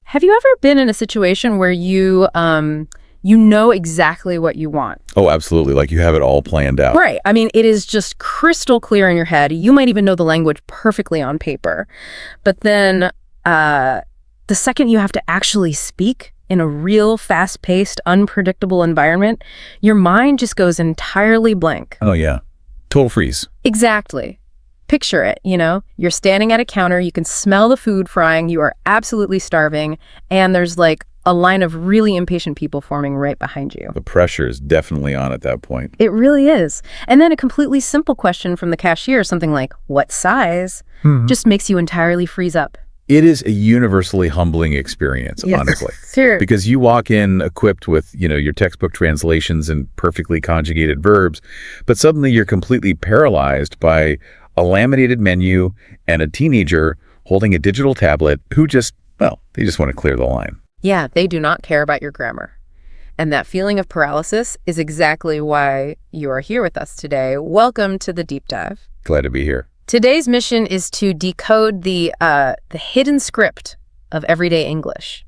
Have you ever been in a situation where you know exactly what you want? Oh, absolutely. Like you have it all planned out. Right. I mean, it is just crystal clear in your head. You might even know the language perfectly on paper. But then the second you have to actually speak in a real fast-paced, unpredictable environment, your mind just goes entirely blank. Oh, yeah. Total freeze. Exactly. Picture it, you're standing at a counter, you can smell the food frying, you are absolutely starving, and there's like a line of really impatient people forming right behind you. The pressure is definitely on at that point. It really is. And then a completely simple question from the cashier, something like, what size, just makes you entirely freeze up. It is a universally humbling experience, honestly. Sure. Because you walk in equipped with, your textbook translations and perfectly conjugated verbs, but suddenly you're completely paralyzed by a laminated menu and a teenager holding a digital tablet who they just want to clear the line. Yeah, they do not care about your grammar. And that feeling of paralysis is exactly why you are here with us today. Welcome to the Deep Dive. Glad to be here. Today's mission is to decode the hidden script of everyday English.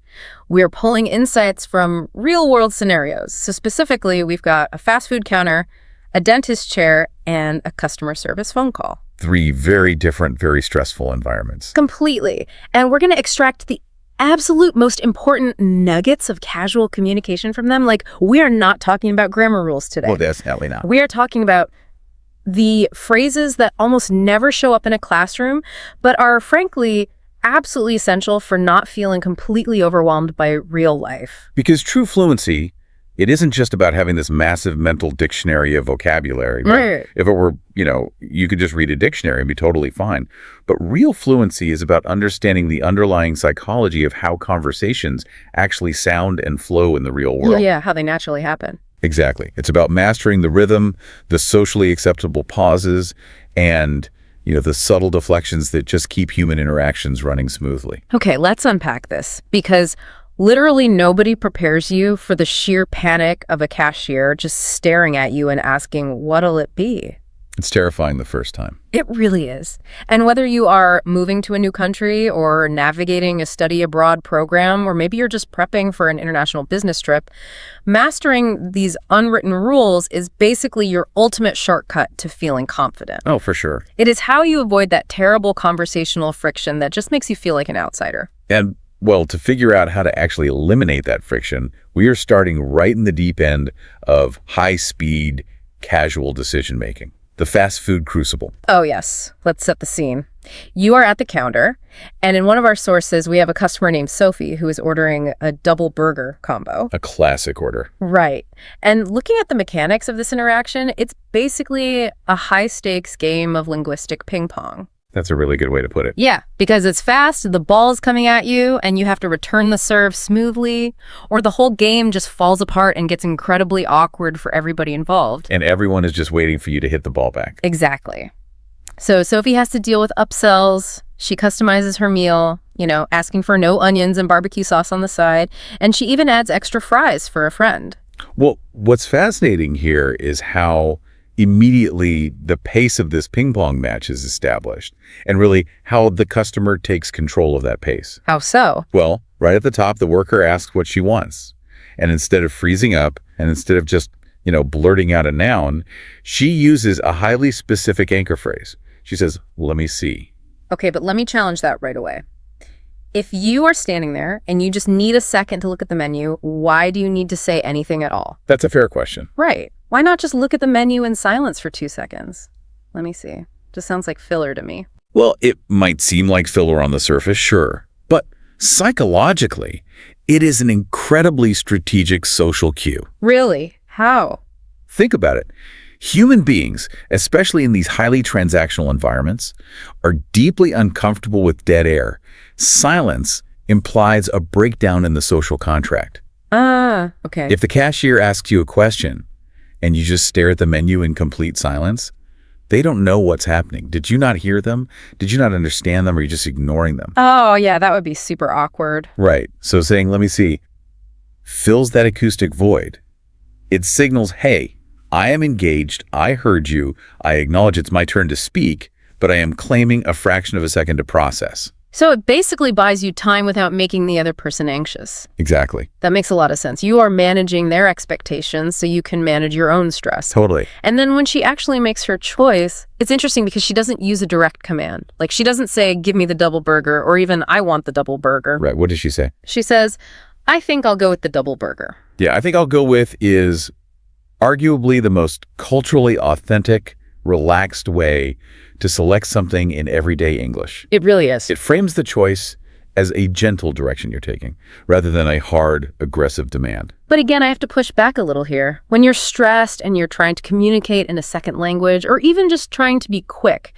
We're pulling insights from real-world scenarios. So specifically, we've got a fast food counter, a dentist chair, and a customer service phone call. 3 very different, very stressful environments. Completely. And we're going to extract the absolute most important nuggets of casual communication from them. Like, we are not talking about grammar rules today. Well, definitely not. We are talking about the phrases that almost never show up in a classroom, but are frankly absolutely essential for not feeling completely overwhelmed by real life. Because true fluency, it isn't just about having this massive mental dictionary of vocabulary. Right. If it were, you could just read a dictionary and be totally fine. But real fluency is about understanding the underlying psychology of how conversations actually sound and flow in the real world. Yeah, how they naturally happen. Exactly. It's about mastering the rhythm, the socially acceptable pauses, and the subtle deflections that just keep human interactions running smoothly. Okay, let's unpack this, because literally nobody prepares you for the sheer panic of a cashier just staring at you and asking, what'll it be? It's terrifying the first time. It really is. And whether you are moving to a new country or navigating a study abroad program, or maybe you're just prepping for an international business trip, mastering these unwritten rules is basically your ultimate shortcut to feeling confident. Oh, for sure. It is how you avoid that terrible conversational friction that just makes you feel like an outsider. And well, to figure out how to actually eliminate that friction, we are starting right in the deep end of high-speed, casual decision-making. The fast food crucible. Oh, yes. Let's set the scene. You are at the counter, and in one of our sources, we have a customer named Sophie who is ordering a double burger combo. A classic order. Right. And looking at the mechanics of this interaction, it's basically a high-stakes game of linguistic ping pong. That's a really good way to put it. Yeah, because it's fast, the ball's coming at you, and you have to return the serve smoothly, or the whole game just falls apart and gets incredibly awkward for everybody involved. And everyone is just waiting for you to hit the ball back. Exactly. So Sophie has to deal with upsells. She customizes her meal, asking for no onions and barbecue sauce on the side, and she even adds extra fries for a friend. Well, what's fascinating here is how immediately the pace of this ping pong match is established, and really how the customer takes control of that pace. How so? Well, right at the top, the worker asks what she wants. And instead of freezing up, and instead of just, blurting out a noun, she uses a highly specific anchor phrase. She says, let me see. Okay, but let me challenge that right away. If you are standing there and you just need a second to look at the menu, why do you need to say anything at all? That's a fair question. Right. Why not just look at the menu in silence for 2 seconds? Let me see. Just sounds like filler to me. Well, it might seem like filler on the surface, sure. But psychologically, it is an incredibly strategic social cue. Really? How? Think about it. Human beings, especially in these highly transactional environments, are deeply uncomfortable with dead air. Silence implies a breakdown in the social contract. Okay. If the cashier asks you a question and you just stare at the menu in complete silence, they don't know what's happening. Did you not hear them? Did you not understand them? Or are you just ignoring them? Oh, yeah, that would be super awkward. Right. So saying, let me see, fills that acoustic void. It signals, hey, I am engaged, I heard you, I acknowledge it's my turn to speak, but I am claiming a fraction of a second to process. So it basically buys you time without making the other person anxious. Exactly. That makes a lot of sense. You are managing their expectations so you can manage your own stress. Totally. And then when she actually makes her choice, it's interesting because she doesn't use a direct command. Like, she doesn't say, give me the double burger, or even, I want the double burger. Right. What does she say? She says, I think I'll go with the double burger. Yeah, I think I'll go with is arguably the most culturally authentic, relaxed way to select something in everyday English. It really is. It frames the choice as a gentle direction you're taking, rather than a hard, aggressive demand. But again, I have to push back a little here. When you're stressed and you're trying to communicate in a second language, or even just trying to be quick,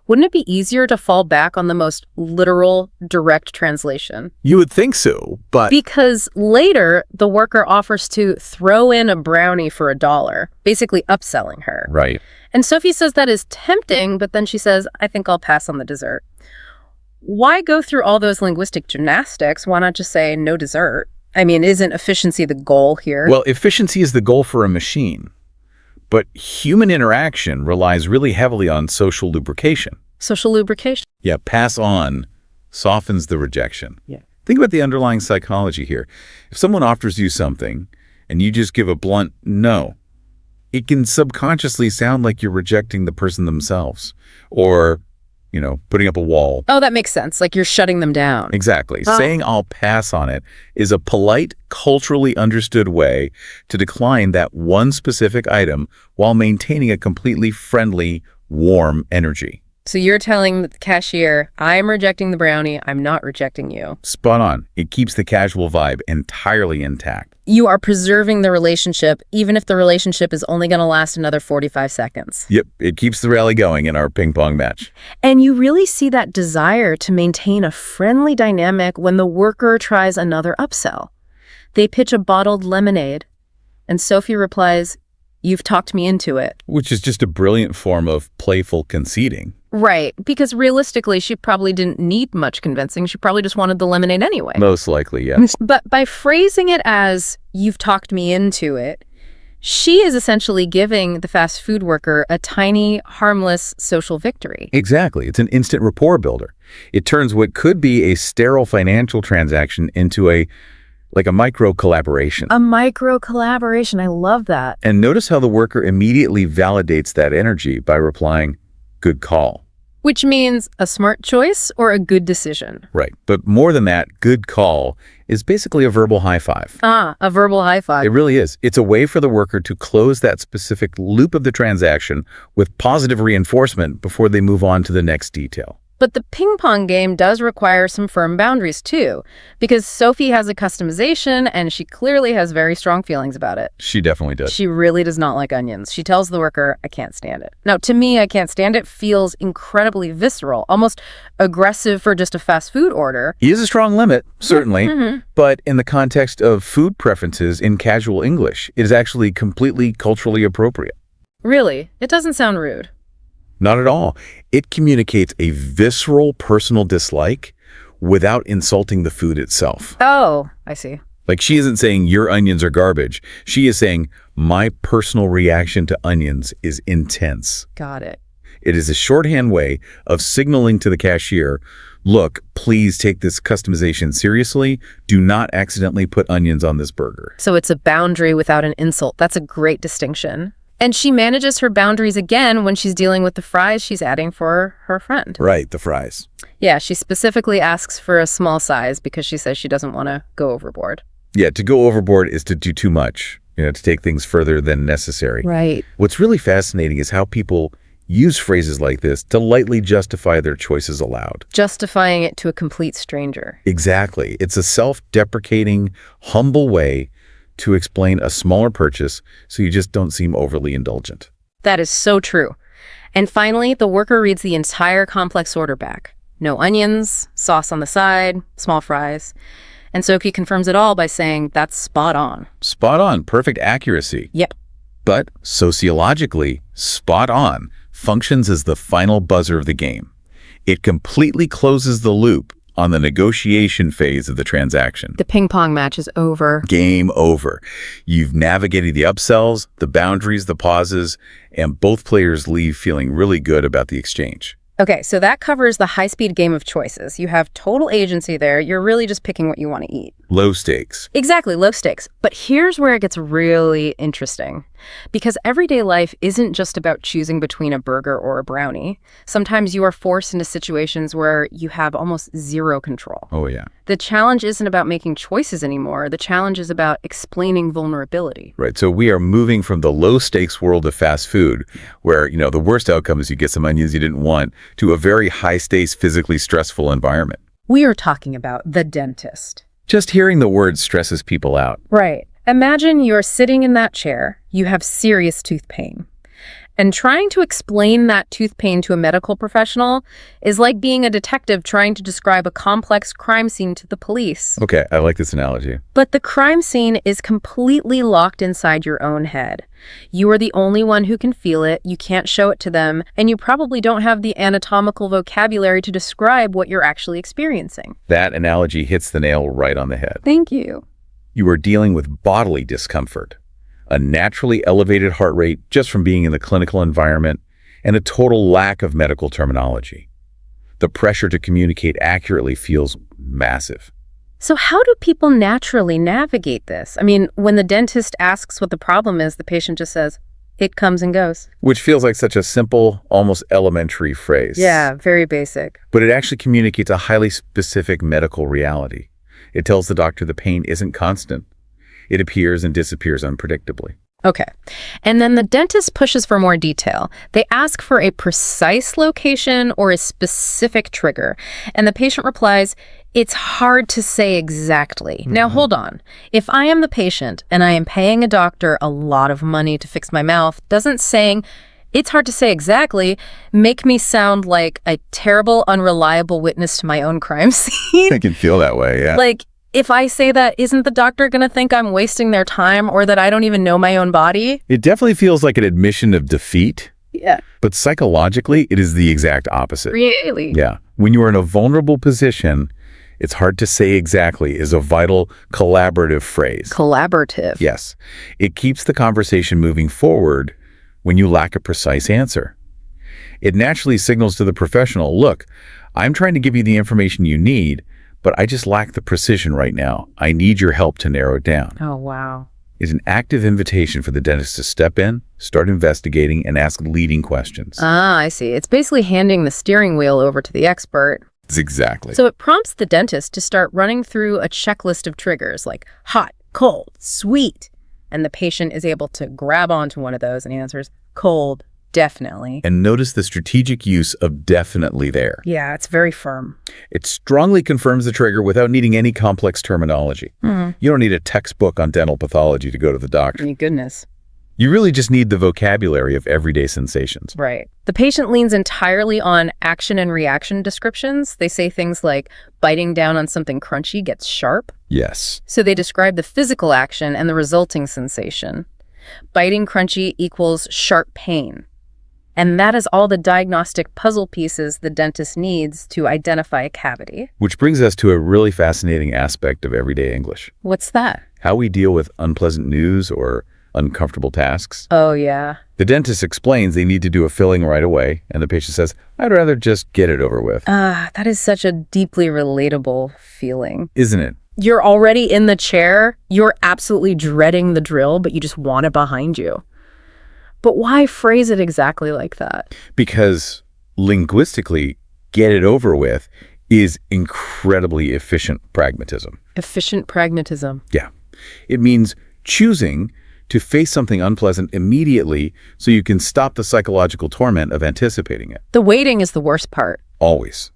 wouldn't it be easier to fall back on the most literal, direct translation? You would think so, but... Because later, the worker offers to throw in a brownie for $1, basically upselling her. Right. And Sophie says that is tempting, but then she says, I think I'll pass on the dessert. Why go through all those linguistic gymnastics? Why not just say no dessert? I mean, isn't efficiency the goal here? Well, efficiency is the goal for a machine. But human interaction relies really heavily on social lubrication. Social lubrication. Yeah, pass on softens the rejection. Yeah. Think about the underlying psychology here. If someone offers you something and you just give a blunt no, it can subconsciously sound like you're rejecting the person themselves or, putting up a wall. Oh, that makes sense. Like you're shutting them down. Exactly. Saying I'll pass on it is a polite, culturally understood way to decline that one specific item while maintaining a completely friendly, warm energy. So you're telling the cashier, I'm rejecting the brownie, I'm not rejecting you. Spot on. It keeps the casual vibe entirely intact. You are preserving the relationship, even if the relationship is only going to last another 45 seconds. Yep, it keeps the rally going in our ping pong match. And you really see that desire to maintain a friendly dynamic when the worker tries another upsell. They pitch a bottled lemonade, and Sophie replies, you've talked me into it. Which is just a brilliant form of playful conceding. Right, because realistically, she probably didn't need much convincing. She probably just wanted the lemonade anyway. Most likely, yes. But by phrasing it as, you've talked me into it, she is essentially giving the fast food worker a tiny, harmless social victory. Exactly. It's an instant rapport builder. It turns what could be a sterile financial transaction into a micro collaboration. A micro collaboration. I love that. And notice how the worker immediately validates that energy by replying, good call. Which means a smart choice or a good decision. Right. But more than that, good call is basically a verbal high five. A verbal high five. It really is. It's a way for the worker to close that specific loop of the transaction with positive reinforcement before they move on to the next detail. But the ping pong game does require some firm boundaries too, because Sophie has a customization and she clearly has very strong feelings about it. She definitely does. She really does not like onions. She tells the worker, I can't stand it. Now, to me, I can't stand it feels incredibly visceral, almost aggressive for just a fast food order. He is a strong limit, certainly, but in the context of food preferences in casual English, it is actually completely culturally appropriate. Really? It doesn't sound rude. Not at all. It communicates a visceral personal dislike without insulting the food itself. Oh, I see. Like she isn't saying your onions are garbage. She is saying my personal reaction to onions is intense. Got it. It is a shorthand way of signaling to the cashier, look, please take this customization seriously. Do not accidentally put onions on this burger. So it's a boundary without an insult. That's a great distinction. And she manages her boundaries again when she's dealing with the fries she's adding for her friend. Right, the fries. Yeah, she specifically asks for a small size because she says she doesn't want to go overboard. Yeah, to go overboard is to do too much, to take things further than necessary. Right. What's really fascinating is how people use phrases like this to lightly justify their choices aloud. Justifying it to a complete stranger. Exactly. It's a self-deprecating, humble way to explain a smaller purchase so you just don't seem overly indulgent. That is so true. And finally, the worker reads the entire complex order back. No onions, sauce on the side, small fries. And Sophie confirms it all by saying, that's spot on. Spot on. Perfect accuracy. Yep. But sociologically, spot on functions as the final buzzer of the game. It completely closes the loop on the negotiation phase of the transaction. The ping pong match is over. Game over. You've navigated the upsells, the boundaries, the pauses, and both players leave feeling really good about the exchange. Okay, so that covers the high-speed game of choices. You have total agency there. You're really just picking what you want to eat. Low stakes. Exactly, low stakes. But here's where it gets really interesting. Because everyday life isn't just about choosing between a burger or a brownie. Sometimes you are forced into situations where you have almost zero control. Oh, yeah. The challenge isn't about making choices anymore. The challenge is about explaining vulnerability. Right. So we are moving from the low stakes world of fast food, where, the worst outcome is you get some onions you didn't want, to a very high stakes, physically stressful environment. We are talking about the dentist. Just hearing the word stresses people out. Right. Imagine you're sitting in that chair. You have serious tooth pain. And trying to explain that tooth pain to a medical professional is like being a detective trying to describe a complex crime scene to the police. Okay, I like this analogy. But the crime scene is completely locked inside your own head. You are the only one who can feel it, you can't show it to them, and you probably don't have the anatomical vocabulary to describe what you're actually experiencing. That analogy hits the nail right on the head. Thank you. You are dealing with bodily discomfort, a naturally elevated heart rate just from being in the clinical environment, and a total lack of medical terminology. The pressure to communicate accurately feels massive. So how do people naturally navigate this? I mean, when the dentist asks what the problem is, the patient just says, "It comes and goes." Which feels like such a simple, almost elementary phrase. Yeah, very basic. But it actually communicates a highly specific medical reality. It tells the doctor the pain isn't constant. It appears and disappears unpredictably. Okay. And then the dentist pushes for more detail. They ask for a precise location or a specific trigger. And the patient replies, "It's hard to say exactly." Now, hold on. If I am the patient and I am paying a doctor a lot of money to fix my mouth, doesn't saying, "It's hard to say exactly," make me sound like a terrible, unreliable witness to my own crime scene? I can feel that way, yeah. Like, if I say that, isn't the doctor going to think I'm wasting their time or that I don't even know my own body? It definitely feels like an admission of defeat. Yeah. But psychologically, it is the exact opposite. Really? Yeah. When you are in a vulnerable position, it's hard to say exactly is a vital collaborative phrase. Collaborative. Yes. It keeps the conversation moving forward when you lack a precise answer. It naturally signals to the professional, look, I'm trying to give you the information you need, but I just lack the precision right now. I need your help to narrow it down. Oh, wow. It's an active invitation for the dentist to step in, start investigating, and ask leading questions. Ah, I see. It's basically handing the steering wheel over to the expert. Exactly. So it prompts the dentist to start running through a checklist of triggers like hot, cold, sweet. And the patient is able to grab onto one of those and answers, "Cold, definitely." And notice the strategic use of definitely there. Yeah, it's very firm. It strongly confirms the trigger without needing any complex terminology. You don't need a textbook on dental pathology to go to the doctor. Thank goodness. You really just need the vocabulary of everyday sensations. Right. The patient leans entirely on action and reaction descriptions. They say things like biting down on something crunchy gets sharp. Yes. So they describe the physical action and the resulting sensation. Biting crunchy equals sharp pain. And that is all the diagnostic puzzle pieces the dentist needs to identify a cavity. Which brings us to a really fascinating aspect of everyday English. What's that? How we deal with unpleasant news or uncomfortable tasks. Oh, yeah. The dentist explains they need to do a filling right away, and the patient says, I'd rather just get it over with. That is such a deeply relatable feeling. Isn't it? You're already in the chair, you're absolutely dreading the drill, but you just want it behind you. But why phrase it exactly like that? Because linguistically, get it over with is incredibly efficient pragmatism. Efficient pragmatism. Yeah. It means choosing to face something unpleasant immediately so you can stop the psychological torment of anticipating it. The waiting is the worst part. Always.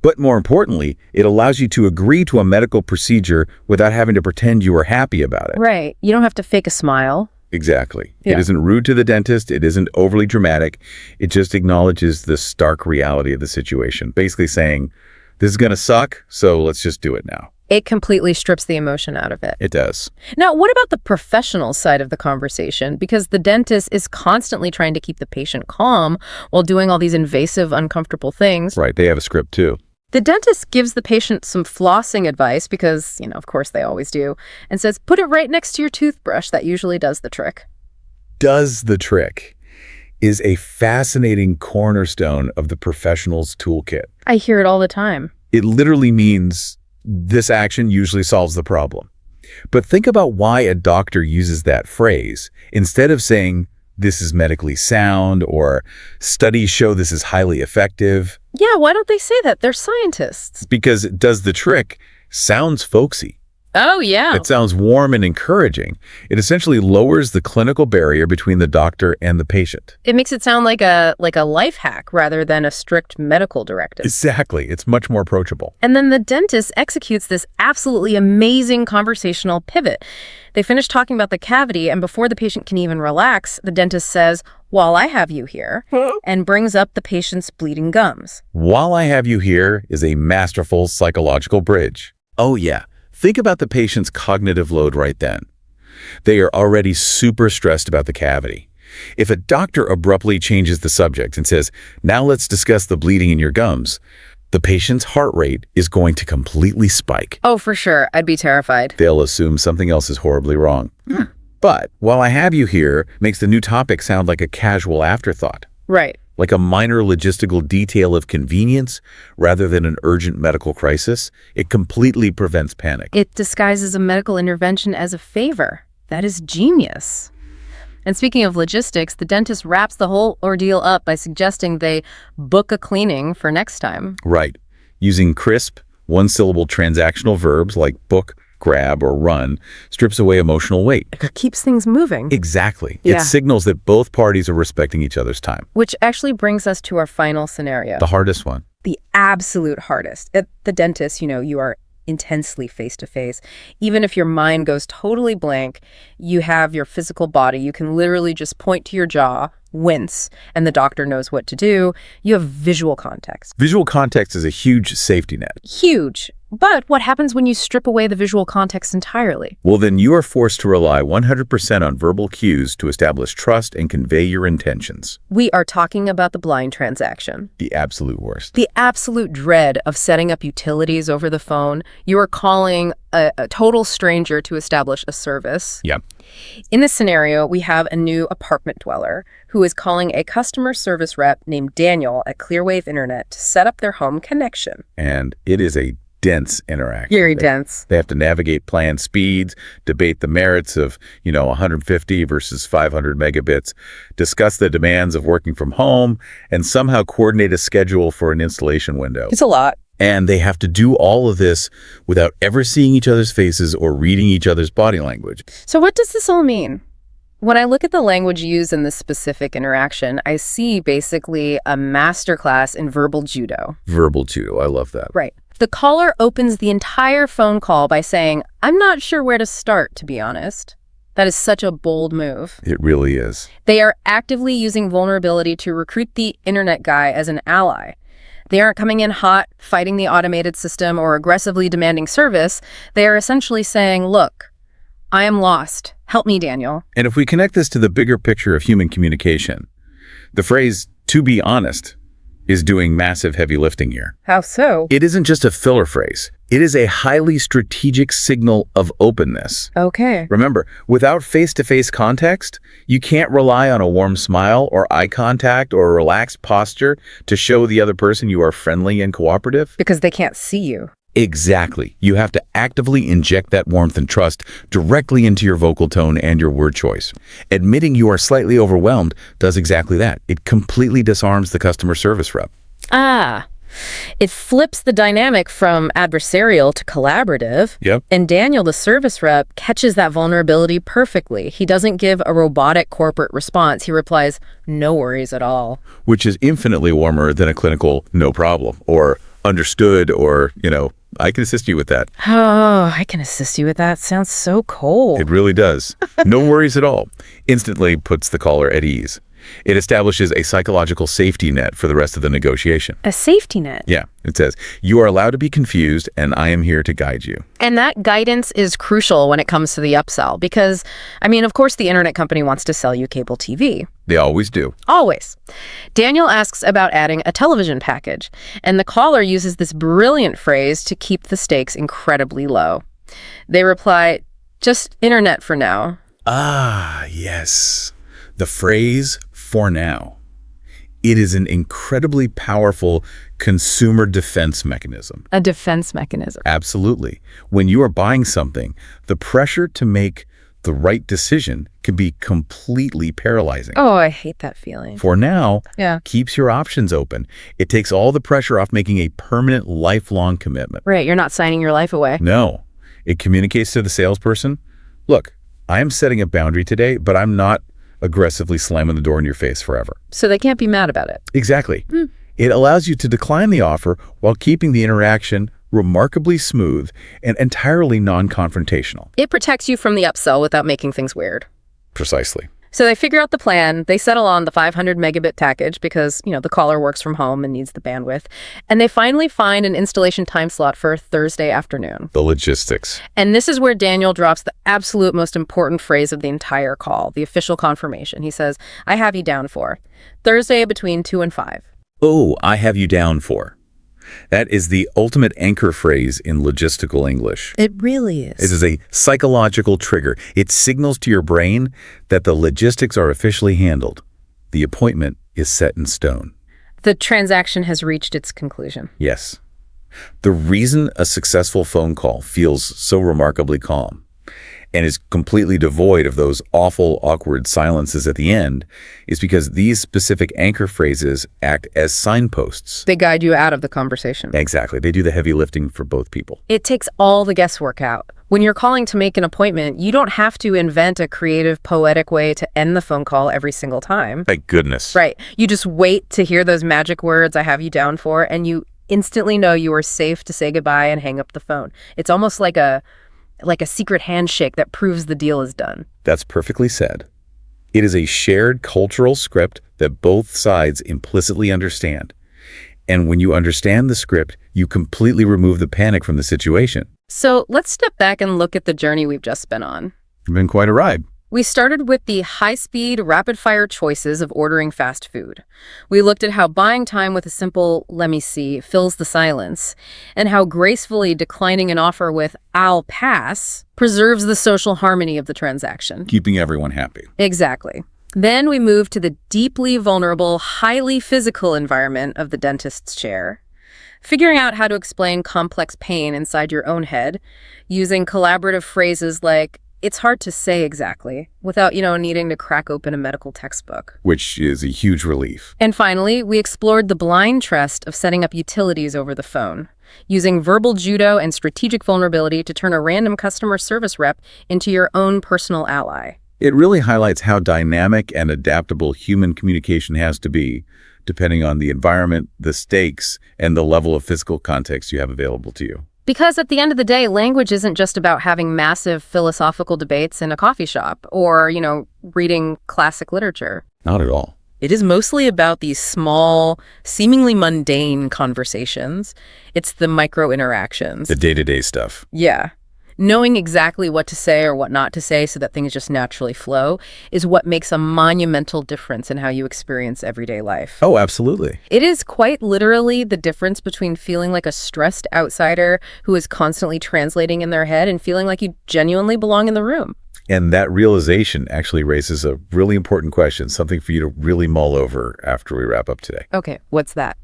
But more importantly, it allows you to agree to a medical procedure without having to pretend you are happy about it. Right. You don't have to fake a smile. Exactly. Yeah. It isn't rude to the dentist. It isn't overly dramatic. It just acknowledges the stark reality of the situation, basically saying, this is going to suck, so let's just do it now. It completely strips the emotion out of it. It does. Now, what about the professional side of the conversation? Because the dentist is constantly trying to keep the patient calm while doing all these invasive, uncomfortable things. Right. They have a script too. The dentist gives the patient some flossing advice because, of course they always do, and says, put it right next to your toothbrush. That usually does the trick. Does the trick. is a fascinating cornerstone of the professional's toolkit. I hear it all the time. It literally means this action usually solves the problem. But think about why a doctor uses that phrase. Instead of saying, this is medically sound, or studies show this is highly effective. Yeah, why don't they say that? They're scientists. Because it does the trick, sounds folksy. Oh, yeah. It sounds warm and encouraging. It essentially lowers the clinical barrier between the doctor and the patient. It makes it sound like a life hack rather than a strict medical directive. Exactly. It's much more approachable. And then the dentist executes this absolutely amazing conversational pivot. They finish talking about the cavity, and before the patient can even relax, the dentist says, "While I have you here," and brings up the patient's bleeding gums. "While I have you here" is a masterful psychological bridge. Oh, yeah. Think about the patient's cognitive load right then. They are already super stressed about the cavity. If a doctor abruptly changes the subject and says, "Now let's discuss the bleeding in your gums," the patient's heart rate is going to completely spike. Oh, for sure. I'd be terrified. They'll assume something else is horribly wrong. But "while I have you here" makes the new topic sound like a casual afterthought. Right. Like a minor logistical detail of convenience rather than an urgent medical crisis. It completely prevents panic. It disguises a medical intervention as a favor. That is genius. And speaking of logistics, the dentist wraps the whole ordeal up by suggesting they book a cleaning for next time. Right. Using crisp, one-syllable transactional verbs like book, grab, or run strips away emotional weight. It keeps things moving. Exactly. Yeah. It signals that both parties are respecting each other's time. Which actually brings us to our final scenario. The hardest one. The absolute hardest. At the dentist, you are intensely face-to-face. Even if your mind goes totally blank, you have your physical body. You can literally just point to your jaw, wince, and the doctor knows what to do. You have visual context. Visual context is a huge safety net. Huge. But what happens when you strip away the visual context entirely? Well, then you are forced to rely 100% on verbal cues to establish trust and convey your intentions. We are talking about the blind transaction. The absolute worst. The absolute dread of setting up utilities over the phone. You are calling a total stranger to establish a service. Yeah. In this scenario, we have a new apartment dweller who is calling a customer service rep named Daniel at Clearwave Internet to set up their home connection. And it is a dense interaction. Very dense. They have to navigate planned speeds, debate the merits of, 150 versus 500 megabits, discuss the demands of working from home, and somehow coordinate a schedule for an installation window. It's a lot. And they have to do all of this without ever seeing each other's faces or reading each other's body language. So what does this all mean? When I look at the language used in this specific interaction, I see basically a masterclass in verbal judo. Verbal judo, I love that. Right. The caller opens the entire phone call by saying, "I'm not sure where to start, to be honest." That is such a bold move. It really is. They are actively using vulnerability to recruit the internet guy as an ally. They aren't coming in hot, fighting the automated system, or aggressively demanding service. They are essentially saying, "Look, I am lost. Help me, Daniel." And if we connect this to the bigger picture of human communication, the phrase, "to be honest," is doing massive heavy lifting here. How so? It isn't just a filler phrase. It is a highly strategic signal of openness. Okay. Remember, without face-to-face context, you can't rely on a warm smile or eye contact or a relaxed posture to show the other person you are friendly and cooperative. Because they can't see you. Exactly. You have to actively inject that warmth and trust directly into your vocal tone and your word choice. Admitting you are slightly overwhelmed does exactly that. It completely disarms the customer service rep. It flips the dynamic from adversarial to collaborative. Yep. And Daniel, the service rep, catches that vulnerability perfectly. He doesn't give a robotic corporate response. He replies, "No worries at all." Which is infinitely warmer than a clinical "no problem" or "understood" or, "I can assist you with that." Oh, I can assist you with that. Sounds so cold. It really does. No worries at all. Instantly puts the caller at ease. It establishes a psychological safety net for the rest of the negotiation. A safety net. Yeah, it says, "You are allowed to be confused, and I am here to guide you." And that guidance is crucial when it comes to the upsell because, of course, the internet company wants to sell you cable TV. They always do. Always. Daniel asks about adding a television package, and the caller uses this brilliant phrase to keep the stakes incredibly low. They reply, "Just internet for now." Ah, yes. The phrase for now. It is an incredibly powerful consumer defense mechanism. A defense mechanism. Absolutely. When you are buying something, the pressure to make the right decision can be completely paralyzing. Oh, I hate that feeling. For now, Yeah. keeps your options open. It takes all the pressure off making a permanent, lifelong commitment. Right, you're not signing your life away. No. It communicates to the salesperson, look, I am setting a boundary today, but I'm not aggressively slamming the door in your face forever. So they can't be mad about it. Exactly. It allows you to decline the offer while keeping the interaction remarkably smooth and entirely non-confrontational. It protects you from the upsell without making things weird. Precisely. So they figure out the plan, they settle on the 500 megabit package because, the caller works from home and needs the bandwidth, and they finally find an installation time slot for Thursday afternoon. The logistics. And this is where Daniel drops the absolute most important phrase of the entire call, the official confirmation. He says, I have you down for Thursday between 2 and 5. Oh, I have you down for. That is the ultimate anchor phrase in logistical English. It really is. It is a psychological trigger. It signals to your brain that the logistics are officially handled. The appointment is set in stone. The transaction has reached its conclusion. Yes. The reason a successful phone call feels so remarkably calm and is completely devoid of those awful, awkward silences at the end is because these specific anchor phrases act as signposts. They guide you out of the conversation. Exactly. They do the heavy lifting for both people. It takes all the guesswork out. When you're calling to make an appointment, you don't have to invent a creative, poetic way to end the phone call every single time. Thank goodness. Right. You just wait to hear those magic words, I have you down for, and you instantly know you are safe to say goodbye and hang up the phone. It's almost like a secret handshake that proves the deal is done. That's perfectly said. It is a shared cultural script that both sides implicitly understand. And when you understand the script, you completely remove the panic from the situation. So let's step back and look at the journey we've just been on. It's been quite a ride. We started with the high-speed, rapid-fire choices of ordering fast food. We looked at how buying time with a simple, let me see, fills the silence, and how gracefully declining an offer with, I'll pass, preserves the social harmony of the transaction. Keeping everyone happy. Exactly. Then we moved to the deeply vulnerable, highly physical environment of the dentist's chair, figuring out how to explain complex pain inside your own head, using collaborative phrases like, it's hard to say exactly, without, needing to crack open a medical textbook. Which is a huge relief. And finally, we explored the blind trust of setting up utilities over the phone, using verbal judo and strategic vulnerability to turn a random customer service rep into your own personal ally. It really highlights how dynamic and adaptable human communication has to be, depending on the environment, the stakes, and the level of physical context you have available to you. Because at the end of the day, language isn't just about having massive philosophical debates in a coffee shop or, reading classic literature. Not at all. It is mostly about these small, seemingly mundane conversations. It's the micro interactions. The day-to-day stuff. Yeah. Knowing exactly what to say or what not to say so that things just naturally flow is what makes a monumental difference in how you experience everyday life. Oh, absolutely. It is quite literally the difference between feeling like a stressed outsider who is constantly translating in their head and feeling like you genuinely belong in the room. And that realization actually raises a really important question, something for you to really mull over after we wrap up today. Okay, what's that?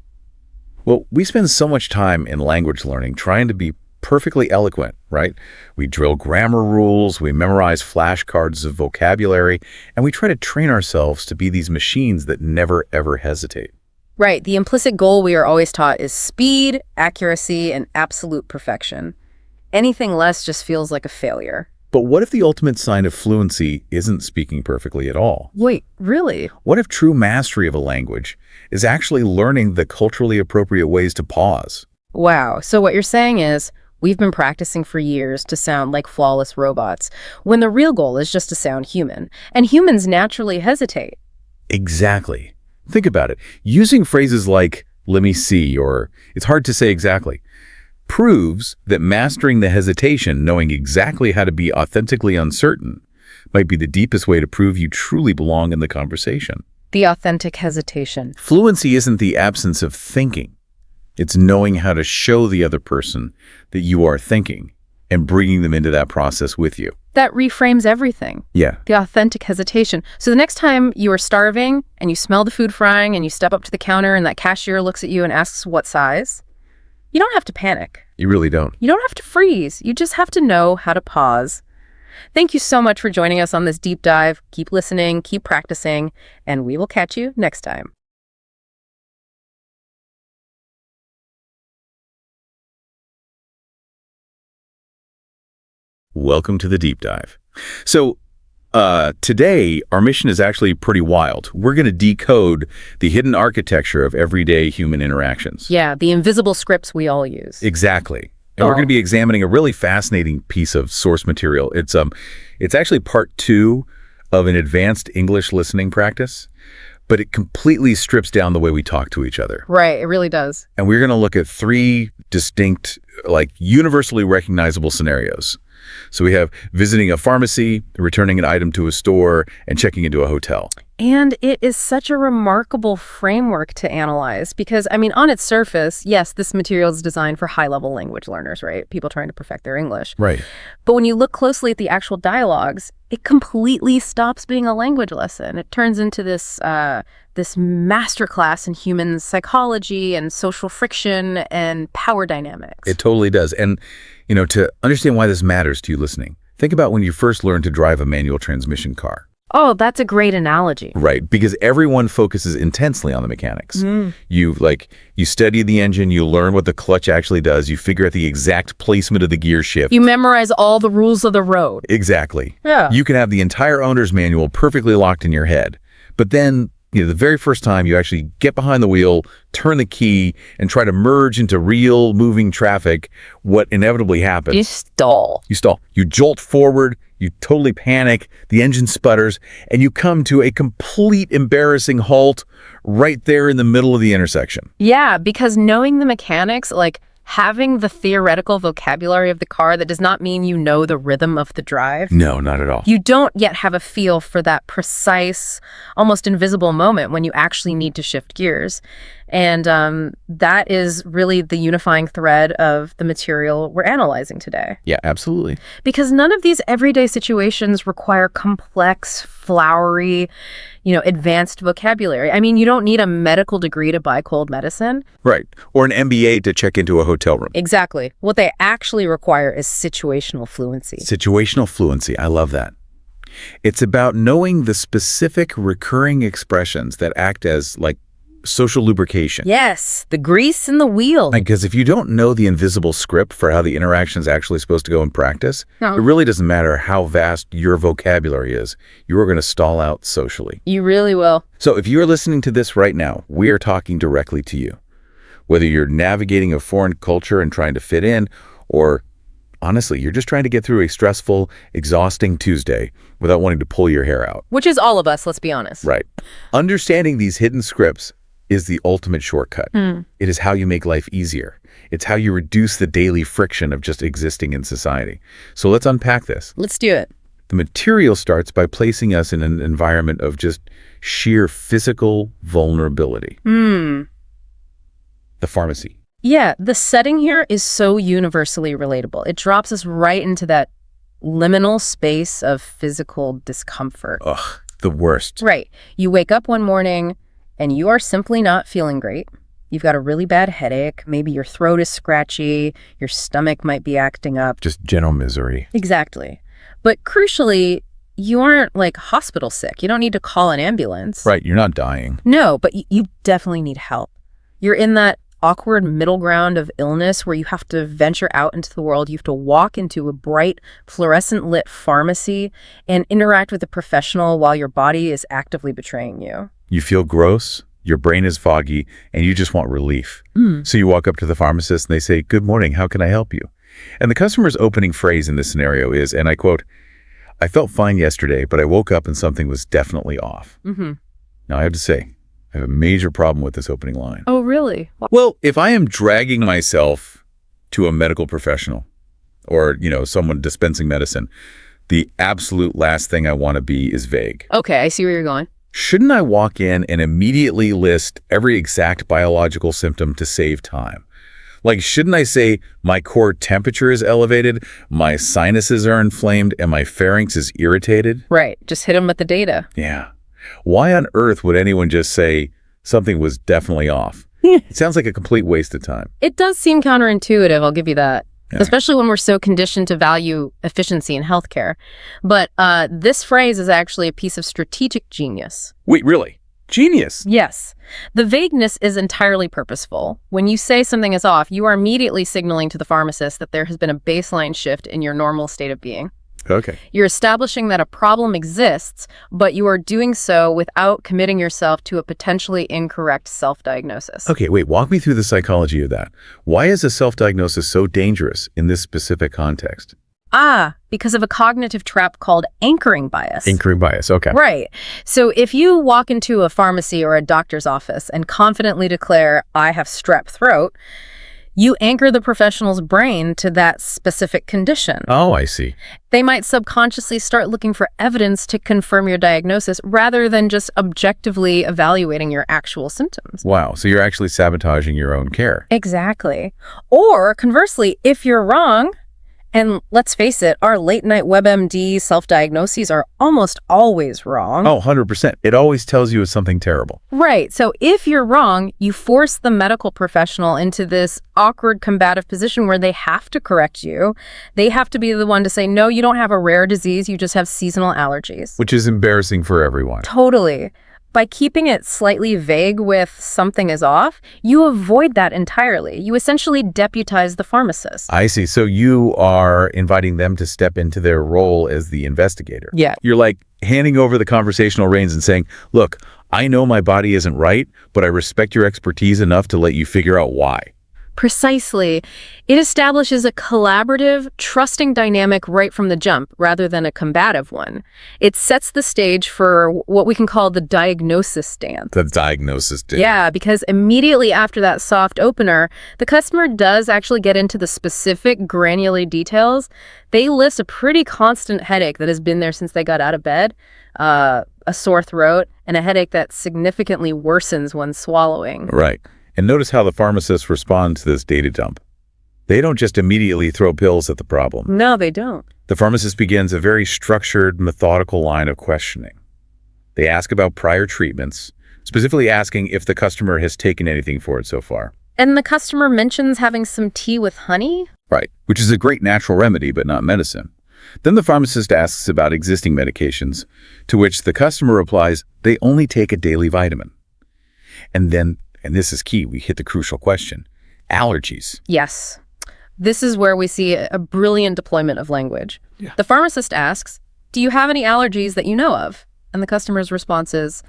Well, we spend so much time in language learning trying to be perfectly eloquent, right? We drill grammar rules, we memorize flashcards of vocabulary, and we try to train ourselves to be these machines that never, ever hesitate. Right. The implicit goal we are always taught is speed, accuracy, and absolute perfection. Anything less just feels like a failure. But what if the ultimate sign of fluency isn't speaking perfectly at all? Wait, really? What if true mastery of a language is actually learning the culturally appropriate ways to pause? Wow. So what you're saying is, we've been practicing for years to sound like flawless robots, when the real goal is just to sound human. And humans naturally hesitate. Exactly. Think about it. Using phrases like, let me see, or it's hard to say exactly, proves that mastering the hesitation, knowing exactly how to be authentically uncertain, might be the deepest way to prove you truly belong in the conversation. The authentic hesitation. Fluency isn't the absence of thinking. It's knowing how to show the other person that you are thinking. and bringing them into that process with you. That reframes everything. Yeah. The authentic hesitation. So the next time you are starving and you smell the food frying and you step up to the counter and that cashier looks at you and asks what size, you don't have to panic. You really don't. You don't have to freeze. You just have to know how to pause. Thank you so much for joining us on this deep dive. Keep listening, keep practicing, and we will catch you next time. Welcome to the deep dive. So today, our mission is actually pretty wild. We're going to decode the hidden architecture of everyday human interactions. Yeah, the invisible scripts we all use. Exactly. And we're going to be examining a really fascinating piece of source material. It's actually part 2 of an advanced English listening practice, but it completely strips down the way we talk to each other. Right, it really does. And we're going to look at 3 distinct, universally recognizable scenarios. So we have visiting a pharmacy, returning an item to a store, and checking into a hotel. And it is such a remarkable framework to analyze because, on its surface, yes, this material is designed for high-level language learners, right? People trying to perfect their English. Right. But when you look closely at the actual dialogues, it completely stops being a language lesson. It turns into this masterclass in human psychology and social friction and power dynamics. It totally does. And, to understand why this matters to you listening, think about when you first learned to drive a manual transmission car. Oh, that's a great analogy. Right, because everyone focuses intensely on the mechanics. You study the engine, you learn what the clutch actually does, you figure out the exact placement of the gear shift. You memorize all the rules of the road. Exactly. Yeah. You can have the entire owner's manual perfectly locked in your head. But then, the very first time you actually get behind the wheel, turn the key, and try to merge into real moving traffic, what inevitably happens? You stall. You stall. You jolt forward, you totally panic, the engine sputters, and you come to a complete embarrassing halt right there in the middle of the intersection. Yeah, because knowing the mechanics, having the theoretical vocabulary of the car, that does not mean you know the rhythm of the drive. No, not at all. You don't yet have a feel for that precise, almost invisible moment when you actually need to shift gears. And that is really the unifying thread of the material we're analyzing today. Yeah, absolutely. Because none of these everyday situations require complex, flowery, advanced vocabulary. You don't need a medical degree to buy cold medicine. Right. Or an MBA to check into a hotel room. Exactly. What they actually require is situational fluency. Situational fluency. I love that. It's about knowing the specific recurring expressions that act as, social lubrication. Yes, the grease in the wheel. Because if you don't know the invisible script for how the interaction is actually supposed to go in practice, No. It really doesn't matter how vast your vocabulary is. You are going to stall out socially. You really will. So if you're listening to this right now, we are talking directly to you. Whether you're navigating a foreign culture and trying to fit in, or honestly, you're just trying to get through a stressful, exhausting Tuesday without wanting to pull your hair out. Which is all of us, let's be honest. Right. Understanding these hidden scripts is the ultimate shortcut. It is how you make life easier. It's how you reduce the daily friction of just existing in society. So let's unpack this. Let's do it. The material starts by placing us in an environment of just sheer physical vulnerability. The pharmacy. Yeah, the setting here is so universally relatable. It drops us right into that liminal space of physical discomfort. Ugh, the worst. Right. You wake up one morning and you are simply not feeling great. You've got a really bad headache. Maybe your throat is scratchy. Your stomach might be acting up. Just general misery. Exactly. But crucially, you aren't hospital sick. You don't need to call an ambulance. Right, you're not dying. No, but you definitely need help. You're in that awkward middle ground of illness where you have to venture out into the world. You have to walk into a bright, fluorescent lit pharmacy and interact with a professional while your body is actively betraying you. You feel gross, your brain is foggy, and you just want relief. So you walk up to the pharmacist and they say, "Good morning, how can I help you?" And the customer's opening phrase in this scenario is, and I quote, "I felt fine yesterday, but I woke up and something was definitely off." Now I have to say, I have a major problem with this opening line. Oh, really? Well, if I am dragging myself to a medical professional or, someone dispensing medicine, the absolute last thing I want to be is vague. Okay, I see where you're going. Shouldn't I walk in and immediately list every exact biological symptom to save time? Like, shouldn't I say my core temperature is elevated, my sinuses are inflamed, and my pharynx is irritated? Right. Just hit them with the data. Yeah. Why on earth would anyone just say something was definitely off? It sounds like a complete waste of time. It does seem counterintuitive, I'll give you that. Yeah. Especially when we're so conditioned to value efficiency in healthcare. But this phrase is actually a piece of strategic genius. Wait, really? Genius. Yes. The vagueness is entirely purposeful. When you say something is off, you are immediately signaling to the pharmacist that there has been a baseline shift in your normal state of being. Okay. You're establishing that a problem exists, but you are doing so without committing yourself to a potentially incorrect self-diagnosis. Okay, wait, walk me through the psychology of that. Why is a self-diagnosis so dangerous in this specific context? Because of a cognitive trap called anchoring bias. Anchoring bias, okay. Right. So if you walk into a pharmacy or a doctor's office and confidently declare, I have strep throat, you anchor the professional's brain to that specific condition. Oh, I see. They might subconsciously start looking for evidence to confirm your diagnosis rather than just objectively evaluating your actual symptoms. Wow, so you're actually sabotaging your own care. Exactly. Or conversely, if you're wrong, and let's face it, our late-night WebMD self-diagnoses are almost always wrong. Oh, 100%. It always tells you it's something terrible. Right. So if you're wrong, you force the medical professional into this awkward combative position where they have to correct you. They have to be the one to say, no, you don't have a rare disease, you just have seasonal allergies. Which is embarrassing for everyone. Totally. By keeping it slightly vague with something is off, you avoid that entirely. You essentially deputize the pharmacist. I see. So you are inviting them to step into their role as the investigator. Yeah. You're like handing over the conversational reins and saying, look, I know my body isn't right, but I respect your expertise enough to let you figure out why. Precisely. It establishes a collaborative, trusting dynamic right from the jump, rather than a combative one. It sets the stage for what we can call the diagnosis stance. The diagnosis did. Yeah, because immediately after that soft opener, the customer does actually get into the specific granular details. They list a pretty constant headache that has been there since they got out of bed, a sore throat, and a headache that significantly worsens when swallowing. Right. And notice how the pharmacists respond to this data dump. They don't just immediately throw pills at the problem. No, they don't. The pharmacist begins a very structured, methodical line of questioning. They ask about prior treatments, specifically asking if the customer has taken anything for it so far. And the customer mentions having some tea with honey? Right, which is a great natural remedy, but not medicine. Then the pharmacist asks about existing medications, to which the customer replies, they only take a daily vitamin. And then, and this is key, we hit the crucial question, allergies. Yes. This is where we see a brilliant deployment of language. Yeah. The pharmacist asks, do you have any allergies that you know of? And the customer's response is,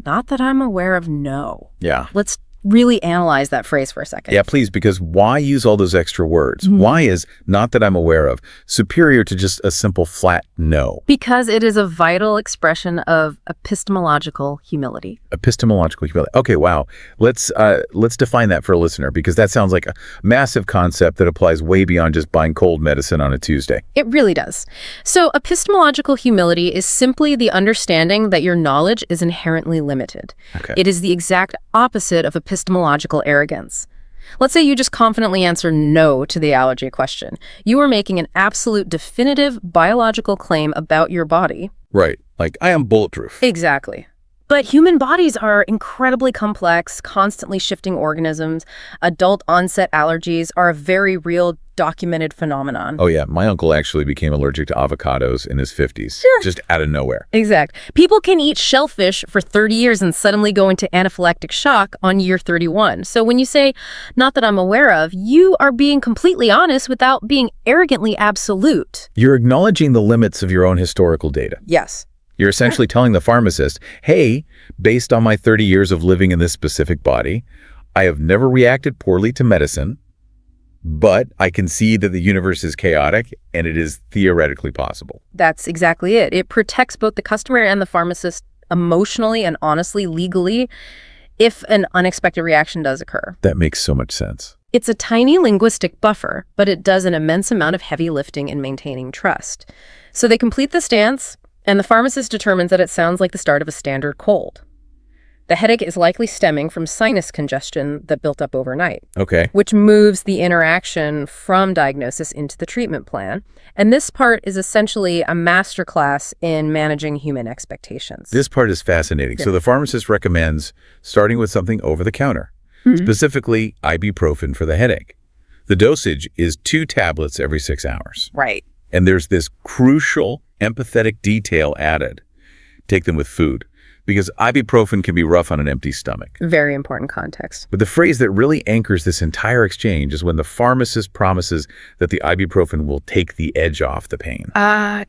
not that I'm aware of, no. Yeah. Let's really analyze that phrase for a second. Yeah, please, because why use all those extra words? Why is not that I'm aware of superior to just a simple flat no? Because it is a vital expression of epistemological humility. Epistemological humility. Okay, wow. Let's define that for a listener, because that sounds like a massive concept that applies way beyond just buying cold medicine on a Tuesday. It really does. So epistemological humility is simply the understanding that your knowledge is inherently limited. Okay. It is the exact opposite of epistemological arrogance. Let's say you just confidently answer no to the allergy question. You are making an absolute definitive biological claim about your body. Right. Like, I am bulletproof. Exactly. But human bodies are incredibly complex, constantly shifting organisms. Adult onset allergies are a very real, documented phenomenon. Oh yeah, my uncle actually became allergic to avocados in his 50s. Sure. Just out of nowhere. Exact. People can eat shellfish for 30 years and suddenly go into anaphylactic shock on year 31. So when you say, not that I'm aware of, you are being completely honest without being arrogantly absolute. You're acknowledging the limits of your own historical data. Yes. You're essentially telling the pharmacist, hey, based on my 30 years of living in this specific body, I have never reacted poorly to medicine, but I can see that the universe is chaotic and it is theoretically possible. That's exactly it. It protects both the customer and the pharmacist emotionally and honestly, legally, if an unexpected reaction does occur. That makes so much sense. It's a tiny linguistic buffer, but it does an immense amount of heavy lifting in maintaining trust. So they complete the stance, and the pharmacist determines that it sounds like the start of a standard cold. The headache is likely stemming from sinus congestion that built up overnight, Okay. which moves the interaction from diagnosis into the treatment plan. And this part is essentially a masterclass in managing human expectations. This part is fascinating. So the pharmacist recommends starting with something over the counter, specifically ibuprofen for the headache. The dosage is 2 tablets every 6 hours. Right. And there's this crucial empathetic detail added. Take them with food, because ibuprofen can be rough on an empty stomach. Very important context. But the phrase that really anchors this entire exchange is when the pharmacist promises that the ibuprofen will take the edge off the pain.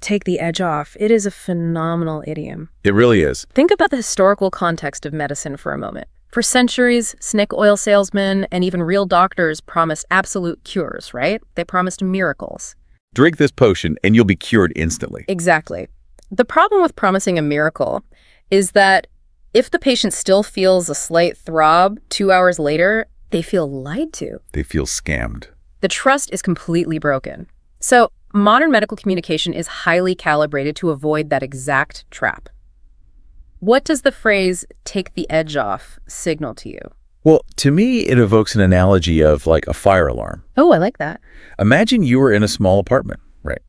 Take the edge off. It is a phenomenal idiom. It really is. Think about the historical context of medicine for a moment. For centuries, snake oil salesmen and even real doctors promised absolute cures, right? They promised miracles. Drink this potion and you'll be cured instantly. Exactly. The problem with promising a miracle is that if the patient still feels a slight throb 2 hours later, they feel lied to. They feel scammed. The trust is completely broken. So modern medical communication is highly calibrated to avoid that exact trap. What does the phrase "take the edge off" signal to you? Well, to me, it evokes an analogy of like a fire alarm. Oh, I like that. Imagine you were in a small apartment, right?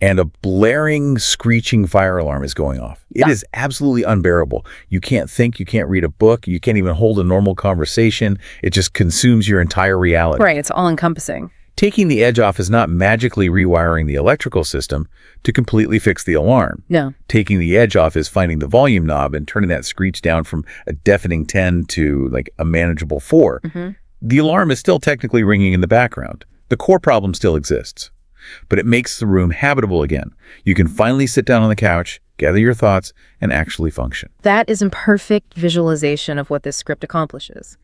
And a blaring, screeching fire alarm is going off. It is absolutely unbearable. You can't think, you can't read a book, you can't even hold a normal conversation. It just consumes your entire reality. Right, it's all-encompassing. Taking the edge off is not magically rewiring the electrical system to completely fix the alarm. No. Taking the edge off is finding the volume knob and turning that screech down from a deafening 10 to like a manageable 4. The alarm is still technically ringing in the background. The core problem still exists, but it makes the room habitable again. You can finally sit down on the couch, gather your thoughts, and actually function. That is a perfect visualization of what this script accomplishes.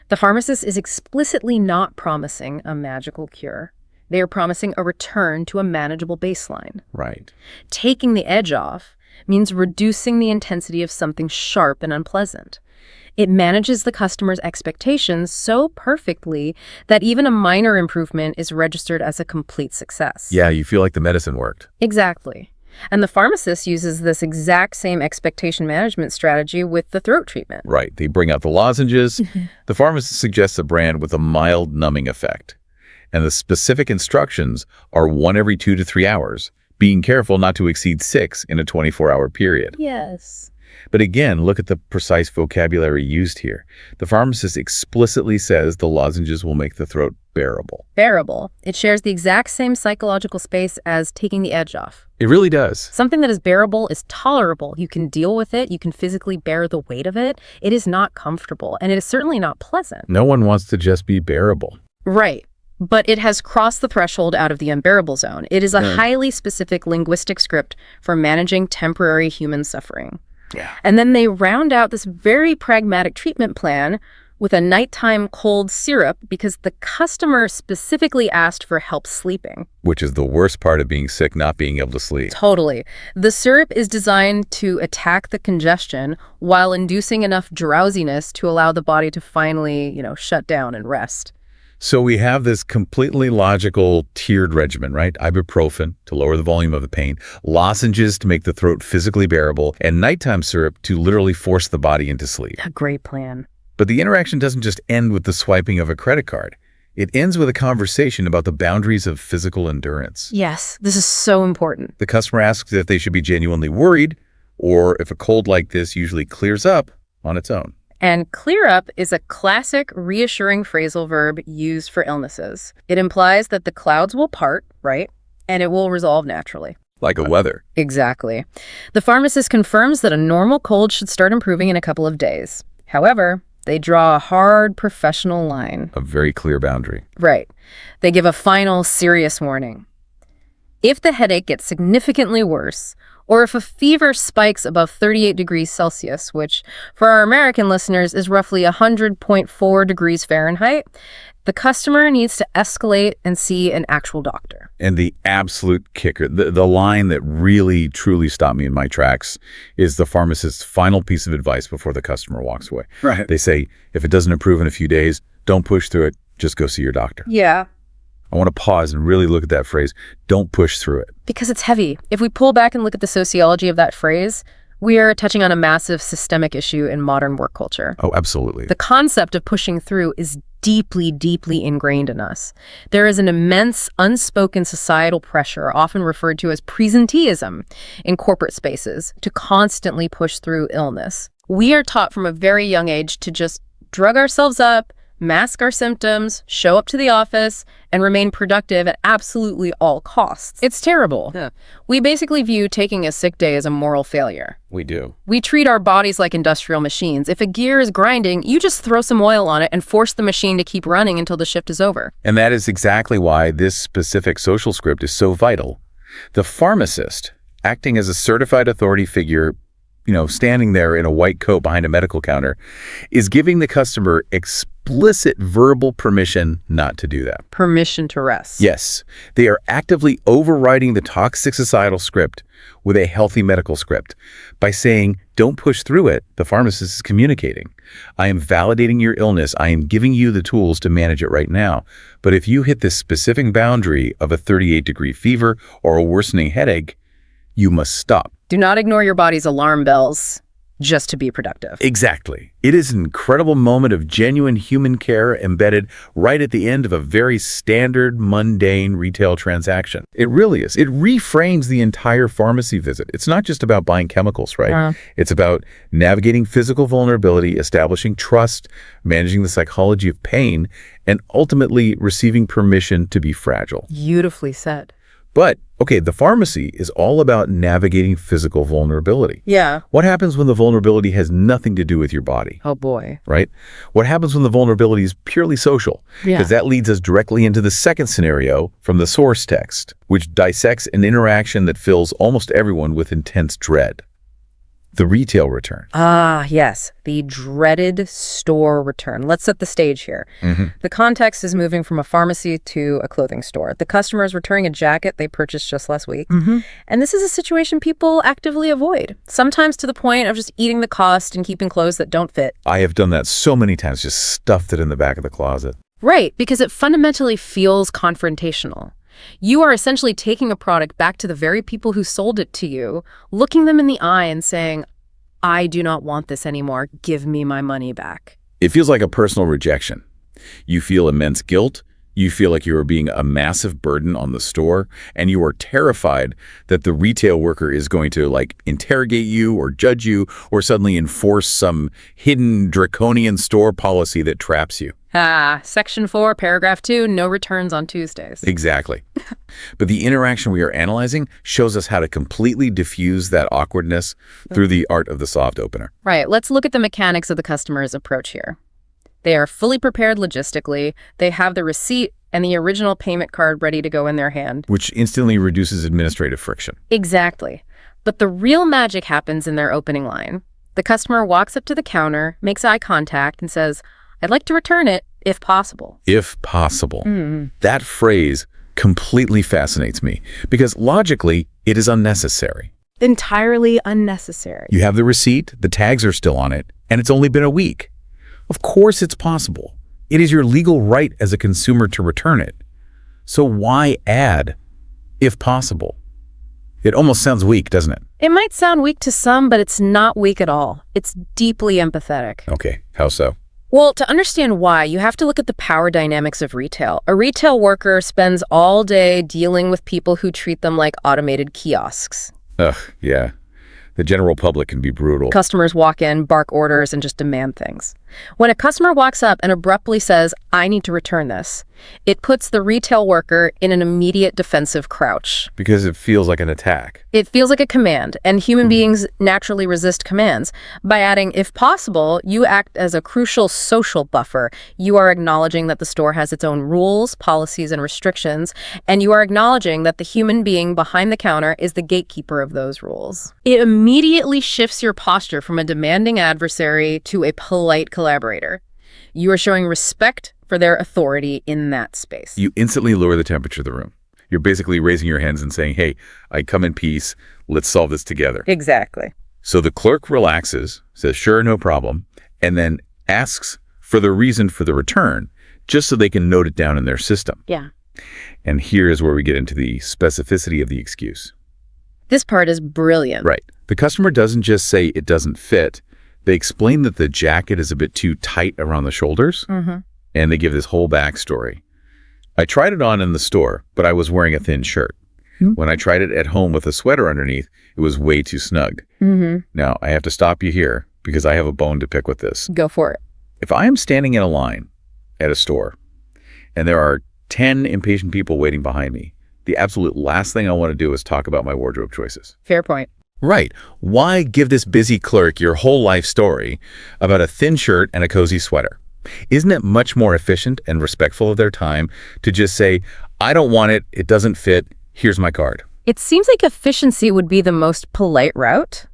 The pharmacist is explicitly not promising a magical cure. They are promising a return to a manageable baseline. Right. Taking the edge off means reducing the intensity of something sharp and unpleasant. It manages the customer's expectations so perfectly that even a minor improvement is registered as a complete success. Yeah, you feel like the medicine worked. Exactly. And the pharmacist uses this exact same expectation management strategy with the throat treatment. Right. They bring out the lozenges. The pharmacist suggests a brand with a mild numbing effect. And the specific instructions are 1 every 2 to 3 hours, being careful not to exceed 6 in a 24-hour period. Yes. But again, look at the precise vocabulary used here. The pharmacist explicitly says the lozenges will make the throat bearable. Bearable. It shares the exact same psychological space as taking the edge off. It really does. Something that is bearable is tolerable. You can deal with it. You can physically bear the weight of it. It is not comfortable, and it is certainly not pleasant. No one wants to just be bearable. Right. But it has crossed the threshold out of the unbearable zone. It is a highly specific linguistic script for managing temporary human suffering. Yeah. And then they round out this very pragmatic treatment plan with a nighttime cold syrup because the customer specifically asked for help sleeping. Which is the worst part of being sick, not being able to sleep. Totally. The syrup is designed to attack the congestion while inducing enough drowsiness to allow the body to finally, shut down and rest. So we have this completely logical tiered regimen, right? Ibuprofen to lower the volume of the pain, lozenges to make the throat physically bearable, and nighttime syrup to literally force the body into sleep. A great plan. But the interaction doesn't just end with the swiping of a credit card. It ends with a conversation about the boundaries of physical endurance. Yes, this is so important. The customer asks if they should be genuinely worried, or if a cold like this usually clears up on its own. And clear up is a classic reassuring phrasal verb used for illnesses. It implies that the clouds will part, right? And it will resolve naturally. Like a weather. Exactly. The pharmacist confirms that a normal cold should start improving in a couple of days. However, they draw a hard professional line. A very clear boundary. Right. They give a final serious warning. If the headache gets significantly worse, or if a fever spikes above 38 degrees Celsius, which for our American listeners is roughly 100.4 degrees Fahrenheit, the customer needs to escalate and see an actual doctor. And the absolute kicker, the line that really, truly stopped me in my tracks is the pharmacist's final piece of advice before the customer walks away. Right. They say, if it doesn't improve in a few days, don't push through it, just go see your doctor. Yeah. I want to pause and really look at that phrase, don't push through it. Because it's heavy. If we pull back and look at the sociology of that phrase, We are touching on a massive systemic issue in modern work culture. Oh, absolutely. The concept of pushing through is deeply, deeply ingrained in us. There is an immense, unspoken societal pressure, often referred to as presenteeism, in corporate spaces to constantly push through illness. We are taught from a very young age to just drug ourselves up, mask our symptoms, show up to the office, and remain productive at absolutely all costs. It's terrible. Yeah. We basically view taking a sick day as a moral failure. We do. We treat our bodies like industrial machines. If a gear is grinding, you just throw some oil on it and force the machine to keep running until the shift is over. And that is exactly why this specific social script is so vital. The pharmacist, acting as a certified authority figure, standing there in a white coat behind a medical counter, is giving the customer explicit verbal permission not to do that. Permission to rest. Yes. They are actively overriding the toxic societal script with a healthy medical script. By saying, don't push through it, the pharmacist is communicating. I am validating your illness. I am giving you the tools to manage it right now. But if you hit this specific boundary of a 38-degree fever or a worsening headache, you must stop. Do not ignore your body's alarm bells just to be productive. Exactly. It is an incredible moment of genuine human care embedded right at the end of a very standard, mundane retail transaction. It really is. It reframes the entire pharmacy visit. It's not just about buying chemicals, right? It's about navigating physical vulnerability, establishing trust, managing the psychology of pain, and ultimately receiving permission to be fragile. Beautifully said. But, okay, the pharmacy is all about navigating physical vulnerability. Yeah. What happens when the vulnerability has nothing to do with your body? Oh, boy. Right? What happens when the vulnerability is purely social? Yeah. Because that leads us directly into the second scenario from the source text, which dissects an interaction that fills almost everyone with intense dread. The retail return. Ah, yes. The dreaded store return. Let's set the stage here. The context is moving from a pharmacy to a clothing store. The customer is returning a jacket they purchased just last week. And this is a situation people actively avoid, sometimes to the point of just eating the cost and keeping clothes that don't fit. I have done that so many times, just stuffed it in the back of the closet. Right, because it fundamentally feels confrontational. You are essentially taking a product back to the very people who sold it to you, looking them in the eye and saying, I do not want this anymore. Give me my money back. It feels like a personal rejection. You feel immense guilt. You feel like you are being a massive burden on the store, and you are terrified that the retail worker is going to interrogate you or judge you or suddenly enforce some hidden draconian store policy that traps you. Section 4, paragraph 2, no returns on Tuesdays. Exactly. But the interaction we are analyzing shows us how to completely diffuse that awkwardness through the art of the soft opener. Right. Let's look at the mechanics of the customer's approach here. They are fully prepared logistically. They have the receipt and the original payment card ready to go in their hand. Which instantly reduces administrative friction. Exactly. But the real magic happens in their opening line. The customer walks up to the counter, makes eye contact, and says, I'd like to return it, if possible. If possible. That phrase completely fascinates me because logically, it is unnecessary. Entirely unnecessary. You have the receipt, the tags are still on it, and it's only been a week. Of course it's possible. It is your legal right as a consumer to return it. So why add, if possible? It almost sounds weak, doesn't it? It might sound weak to some, but it's not weak at all. It's deeply empathetic. Okay, how so? Well, to understand why, you have to look at the power dynamics of retail. A retail worker spends all day dealing with people who treat them like automated kiosks. Ugh, yeah. The general public can be brutal. Customers walk in, bark orders, and just demand things. When a customer walks up and abruptly says, I need to return this, it puts the retail worker in an immediate defensive crouch. Because it feels like an attack. It feels like a command, and human beings naturally resist commands. By adding, if possible, you act as a crucial social buffer. You are acknowledging that the store has its own rules, policies, and restrictions, and you are acknowledging that the human being behind the counter is the gatekeeper of those rules. It immediately shifts your posture from a demanding adversary to a polite collaborator. You are showing respect for their authority in that space. You instantly lower the temperature of the room. You're basically raising your hands and saying, hey, I come in peace. Let's solve this together. Exactly. So the clerk relaxes, says, sure, no problem, and then asks for the reason for the return, just so they can note it down in their system. Yeah. And here is where we get into the specificity of the excuse. This part is brilliant. Right. The customer doesn't just say it doesn't fit. They explain that the jacket is a bit too tight around the shoulders, and they give this whole backstory. I tried it on in the store, but I was wearing a thin shirt. When I tried it at home with a sweater underneath, it was way too snug. Now, I have to stop you here because I have a bone to pick with this. Go for it. If I am standing in a line at a store and there are 10 impatient people waiting behind me, the absolute last thing I want to do is talk about my wardrobe choices. Fair point. Right. Why give this busy clerk your whole life story about a thin shirt and a cozy sweater? Isn't it much more efficient and respectful of their time to just say, I don't want it, it doesn't fit, here's my card? It seems like efficiency would be the most polite route,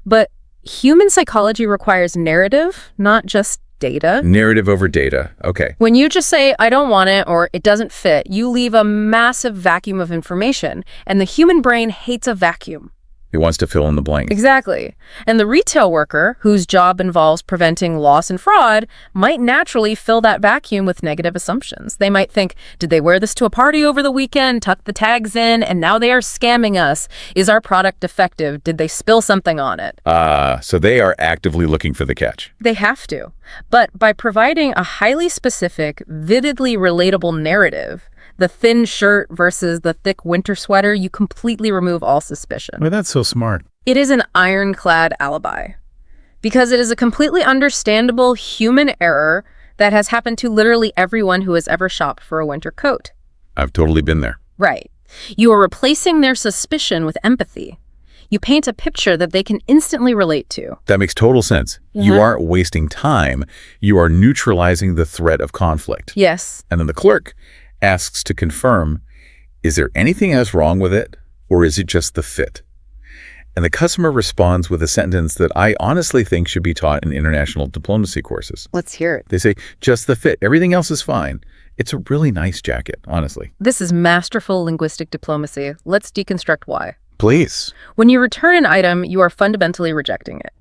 but human psychology requires narrative, not just data. Narrative over data. Okay. When you just say, I don't want it, or it doesn't fit, you leave a massive vacuum of information, and the human brain hates a vacuum. It wants to fill in the blank. Exactly. And the retail worker, whose job involves preventing loss and fraud, might naturally fill that vacuum with negative assumptions. They might think, did they wear this to a party over the weekend, tuck the tags in, and now they are scamming us? Is our product defective? Did they spill something on it? So they are actively looking for the catch. They have to. But by providing a highly specific, vividly relatable narrative, the thin shirt versus the thick winter sweater, you completely remove all suspicion. Well, that's so smart. It is an ironclad alibi because it is a completely understandable human error that has happened to literally everyone who has ever shopped for a winter coat. I've totally been there. Right. You are replacing their suspicion with empathy. You paint a picture that they can instantly relate to. That makes total sense. You aren't wasting time. You are neutralizing the threat of conflict. Yes. And then the clerk asks to confirm, is there anything else wrong with it, or is it just the fit? And the customer responds with a sentence that I honestly think should be taught in international diplomacy courses. Let's hear it. They say, just the fit. Everything else is fine. It's a really nice jacket, honestly. This is masterful linguistic diplomacy. Let's deconstruct why. Please. When you return an item, you are fundamentally rejecting it.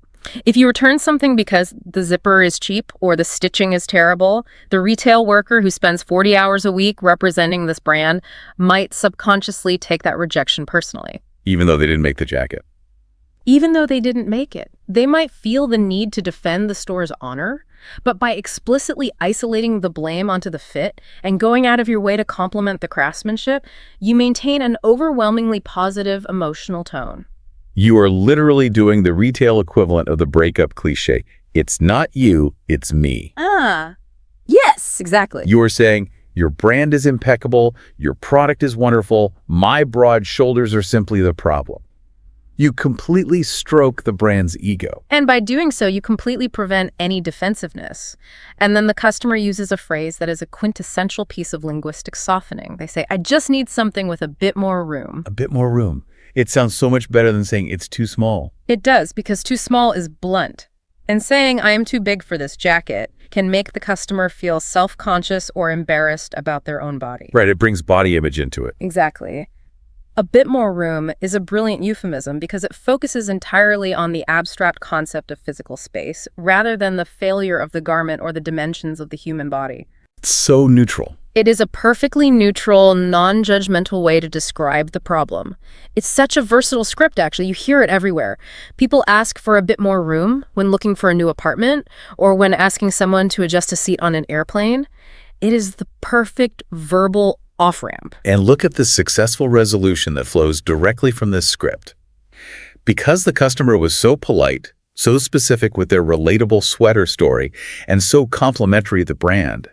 If you return something because the zipper is cheap or the stitching is terrible, the retail worker who spends 40 hours a week representing this brand might subconsciously take that rejection personally. Even though they didn't make the jacket. Even though they didn't make it, they might feel the need to defend the store's honor, but by explicitly isolating the blame onto the fit and going out of your way to compliment the craftsmanship, you maintain an overwhelmingly positive emotional tone. You are literally doing the retail equivalent of the breakup cliche. It's not you, it's me. Yes, exactly. You are saying, your brand is impeccable, your product is wonderful, my broad shoulders are simply the problem. You completely stroke the brand's ego. And by doing so, you completely prevent any defensiveness. And then the customer uses a phrase that is a quintessential piece of linguistic softening. They say, I just need something with a bit more room. A bit more room. It sounds so much better than saying it's too small. It does, because too small is blunt. And saying I am too big for this jacket can make the customer feel self-conscious or embarrassed about their own body. Right, it brings body image into it. Exactly. A bit more room is a brilliant euphemism because it focuses entirely on the abstract concept of physical space rather than the failure of the garment or the dimensions of the human body. It's so neutral. It is a perfectly neutral, non-judgmental way to describe the problem. It's such a versatile script, actually. You hear it everywhere. People ask for a bit more room when looking for a new apartment or when asking someone to adjust a seat on an airplane. It is the perfect verbal off-ramp. And look at the successful resolution that flows directly from this script. Because the customer was so polite, so specific with their relatable sweater story, and so complimentary of the brand,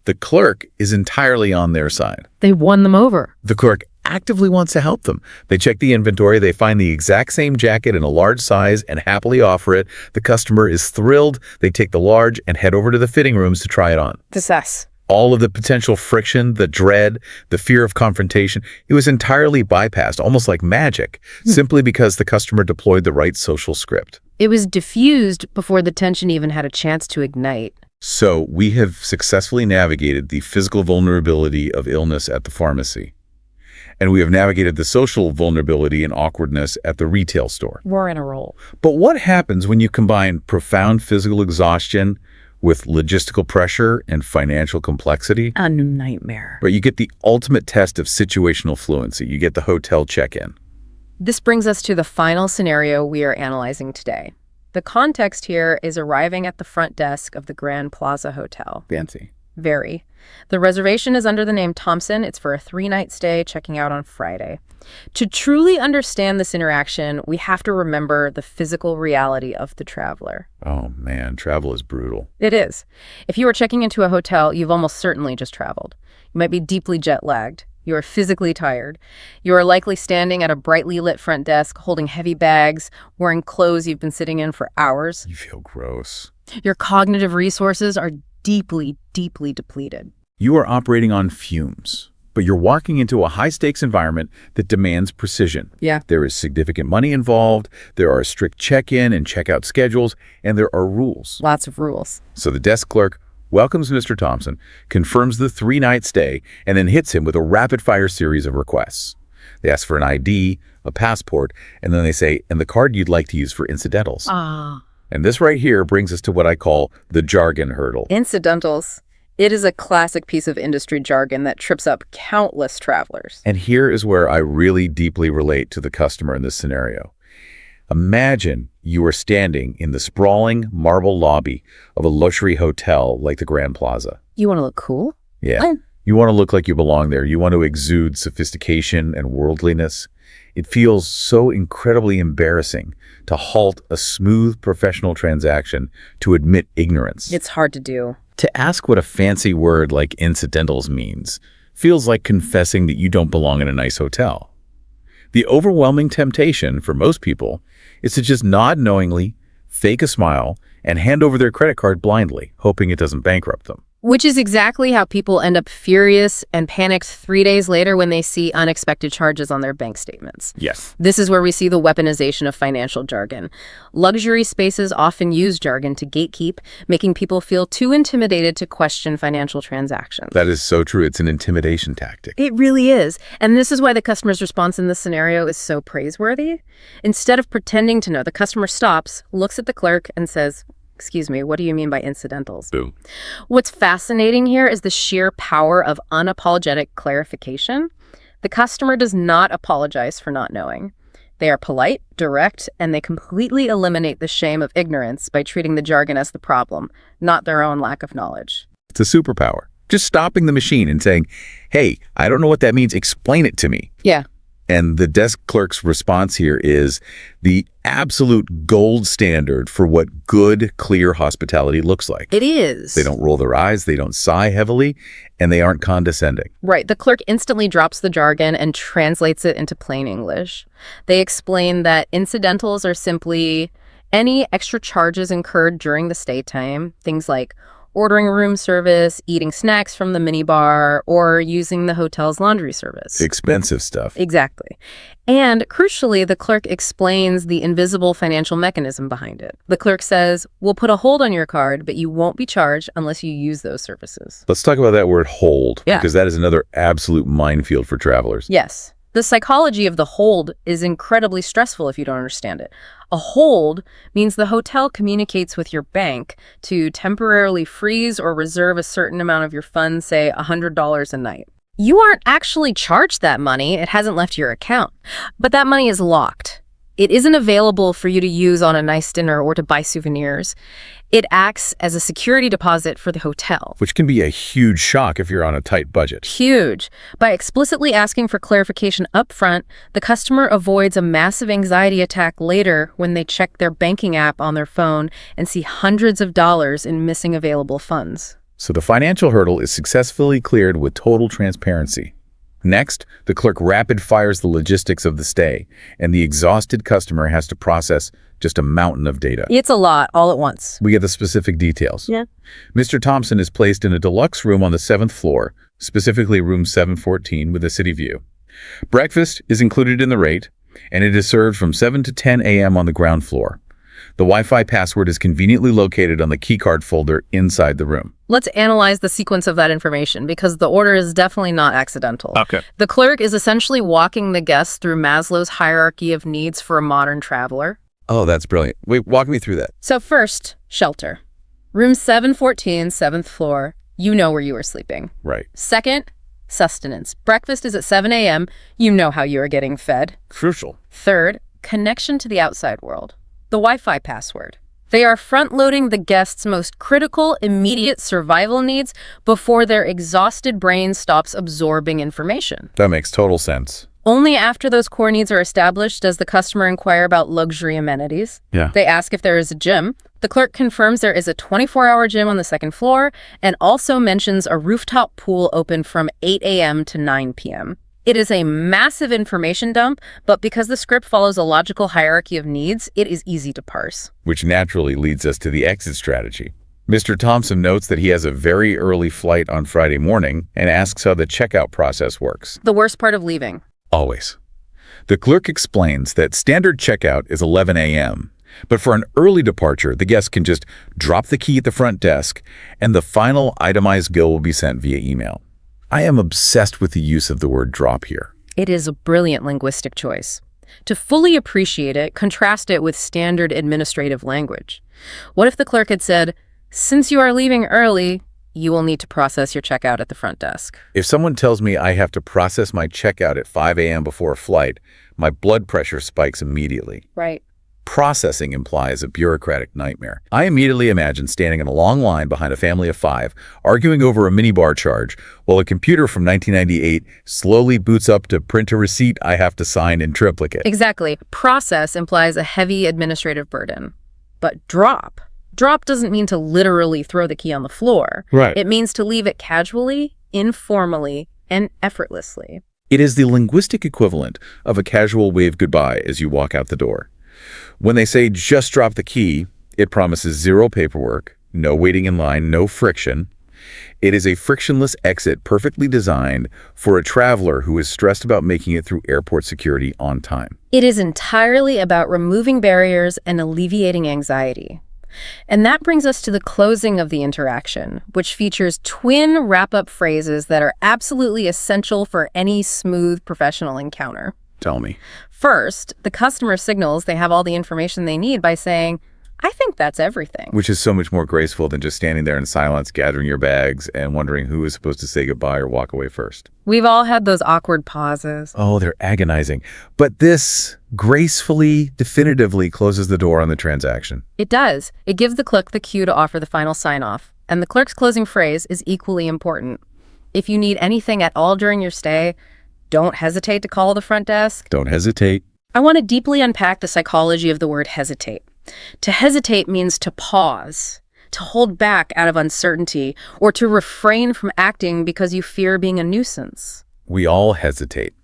the clerk is entirely on their side. They won them over. The clerk actively wants to help them. They check the inventory, they find the exact same jacket in a large size and happily offer it. The customer is thrilled. They take the large and head over to the fitting rooms to try it on. Success. All of the potential friction, the dread, the fear of confrontation, it was entirely bypassed, almost like magic, simply because the customer deployed the right social script. It was diffused before the tension even had a chance to ignite. So we have successfully navigated the physical vulnerability of illness at the pharmacy. And we have navigated the social vulnerability and awkwardness at the retail store. We're in a roll. But what happens when you combine profound physical exhaustion with logistical pressure and financial complexity? A nightmare. But you get the ultimate test of situational fluency. You get the hotel check-in. This brings us to the final scenario we are analyzing today. The context here is arriving at the front desk of the Grand Plaza Hotel. Fancy. Very. The reservation is under the name Thompson. It's for a 3-night stay, checking out on Friday. To truly understand this interaction, we have to remember the physical reality of the traveler. Oh man, travel is brutal. It is. If you are checking into a hotel, you've almost certainly just traveled. You might be deeply jet-lagged. You are physically tired. You are likely standing at a brightly lit front desk, holding heavy bags, wearing clothes you've been sitting in for hours. You feel gross. Your cognitive resources are deeply, deeply depleted. You are operating on fumes, but you're walking into a high-stakes environment that demands precision. Yeah. There is significant money involved, there are strict check-in and check-out schedules, and there are rules. Lots of rules. So the desk clerk welcomes Mr. Thompson, confirms the 3-night stay, and then hits him with a rapid-fire series of requests. They ask for an ID, a passport, and then they say, and the card you'd like to use for incidentals. And this right here brings us to what I call the jargon hurdle. Incidentals. It is a classic piece of industry jargon that trips up countless travelers. And here is where I really deeply relate to the customer in this scenario. Imagine you are standing in the sprawling marble lobby of a luxury hotel like the Grand Plaza. You want to look cool? Yeah. You want to look like you belong there. You want to exude sophistication and worldliness. It feels so incredibly embarrassing to halt a smooth professional transaction to admit ignorance. It's hard to do. To ask what a fancy word like incidentals means feels like confessing that you don't belong in a nice hotel. The overwhelming temptation for most people is to just nod knowingly, fake a smile, and hand over their credit card blindly, hoping it doesn't bankrupt them. Which is exactly how people end up furious and panicked 3 days later when they see unexpected charges on their bank statements. Yes. This is where we see the weaponization of financial jargon. Luxury spaces often use jargon to gatekeep, making people feel too intimidated to question financial transactions. That is so true. It's an intimidation tactic. It really is. And this is why the customer's response in this scenario is so praiseworthy. Instead of pretending to know, the customer stops, looks at the clerk, and says, "Excuse me, what do you mean by incidentals?" Boom. What's fascinating here is the sheer power of unapologetic clarification. The customer does not apologize for not knowing. They are polite, direct, and they completely eliminate the shame of ignorance by treating the jargon as the problem, not their own lack of knowledge. It's a superpower. Just stopping the machine and saying, hey, I don't know what that means. Explain it to me. Yeah. And the desk clerk's response here is the absolute gold standard for what good, clear hospitality looks like. It is. They don't roll their eyes, they don't sigh heavily, and they aren't condescending. Right. The clerk instantly drops the jargon and translates it into plain English. They explain that incidentals are simply any extra charges incurred during the stay time, things like ordering room service, eating snacks from the minibar, or using the hotel's laundry service. Expensive stuff. Exactly. And crucially, the clerk explains the invisible financial mechanism behind it. The clerk says, we'll put a hold on your card, but you won't be charged unless you use those services. Let's talk about that word hold, Yeah. because that is another absolute minefield for travelers. Yes. The psychology of the hold is incredibly stressful if you don't understand it. A hold means the hotel communicates with your bank to temporarily freeze or reserve a certain amount of your funds, say $100 a night. You aren't actually charged that money. It hasn't left your account. But that money is locked. It isn't available for you to use on a nice dinner or to buy souvenirs. It acts as a security deposit for the hotel. Which can be a huge shock if you're on a tight budget. Huge. By explicitly asking for clarification up front, the customer avoids a massive anxiety attack later when they check their banking app on their phone and see hundreds of dollars in missing available funds. So the financial hurdle is successfully cleared with total transparency. Next, the clerk rapid fires the logistics of the stay, and the exhausted customer has to process just a mountain of data. It's a lot, all at once. We get the specific details. Yeah. Mr. Thompson is placed in a deluxe room on the 7th floor, specifically room 714 with a city view. Breakfast is included in the rate, and it is served from 7 to 10 a.m. on the ground floor. The Wi-Fi password is conveniently located on the keycard folder inside the room. Let's analyze the sequence of that information because the order is definitely not accidental. Okay. The clerk is essentially walking the guests through Maslow's hierarchy of needs for a modern traveler. Oh, that's brilliant. Wait, walk me through that. So first, shelter. Room 714, 7th floor. You know where you were sleeping. Right. Second, Sustenance. Breakfast is at 7 a.m. You know how you are getting fed. Crucial. Third, connection to the outside world. The Wi-Fi password. They are front-loading the guest's most critical, immediate survival needs before their exhausted brain stops absorbing information. That makes total sense. Only after those core needs are established does the customer inquire about luxury amenities. Yeah. They ask if there is a gym. The clerk confirms there is a 24-hour gym on the second floor and also mentions a rooftop pool open from 8 a.m. to 9 p.m. It is a massive information dump, but because the script follows a logical hierarchy of needs, it is easy to parse. Which naturally leads us to the exit strategy. Mr. Thompson notes that he has a very early flight on Friday morning and asks how the checkout process works. The worst part of leaving. Always. The clerk explains that standard checkout is 11 a.m., but for an early departure, the guest can just drop the key at the front desk and the final itemized bill will be sent via email. I am obsessed with the use of the word drop here. It is a brilliant linguistic choice. To fully appreciate it, contrast it with standard administrative language. What if the clerk had said, "Since you are leaving early, you will need to process your checkout at the front desk"? If someone tells me I have to process my checkout at 5 a.m. before a flight, my blood pressure spikes immediately. Right. Processing implies a bureaucratic nightmare. I immediately imagine standing in a long line behind a family of 5, arguing over a minibar charge, while a computer from 1998 slowly boots up to print a receipt I have to sign in triplicate. Exactly. Process implies a heavy administrative burden. But drop doesn't mean to literally throw the key on the floor. Right. It means to leave it casually, informally, and effortlessly. It is the linguistic equivalent of a casual wave goodbye as you walk out the door. When they say just drop the key, it promises zero paperwork, no waiting in line, no friction. It is a frictionless exit perfectly designed for a traveler who is stressed about making it through airport security on time. It is entirely about removing barriers and alleviating anxiety. And that brings us to the closing of the interaction, which features twin wrap-up phrases that are absolutely essential for any smooth professional encounter. Tell me. First, the customer signals they have all the information they need by saying, "I think that's everything." Which is so much more graceful than just standing there in silence, gathering your bags, and wondering who is supposed to say goodbye or walk away first. We've all had those awkward pauses. Oh, they're agonizing. But this gracefully, definitively closes the door on the transaction. It does. It gives the clerk the cue to offer the final sign-off. And the clerk's closing phrase is equally important. If you need anything at all during your stay, don't hesitate to call the front desk. Don't hesitate. I want to deeply unpack the psychology of the word hesitate. To hesitate means to pause, to hold back out of uncertainty, or to refrain from acting because you fear being a nuisance. We all hesitate.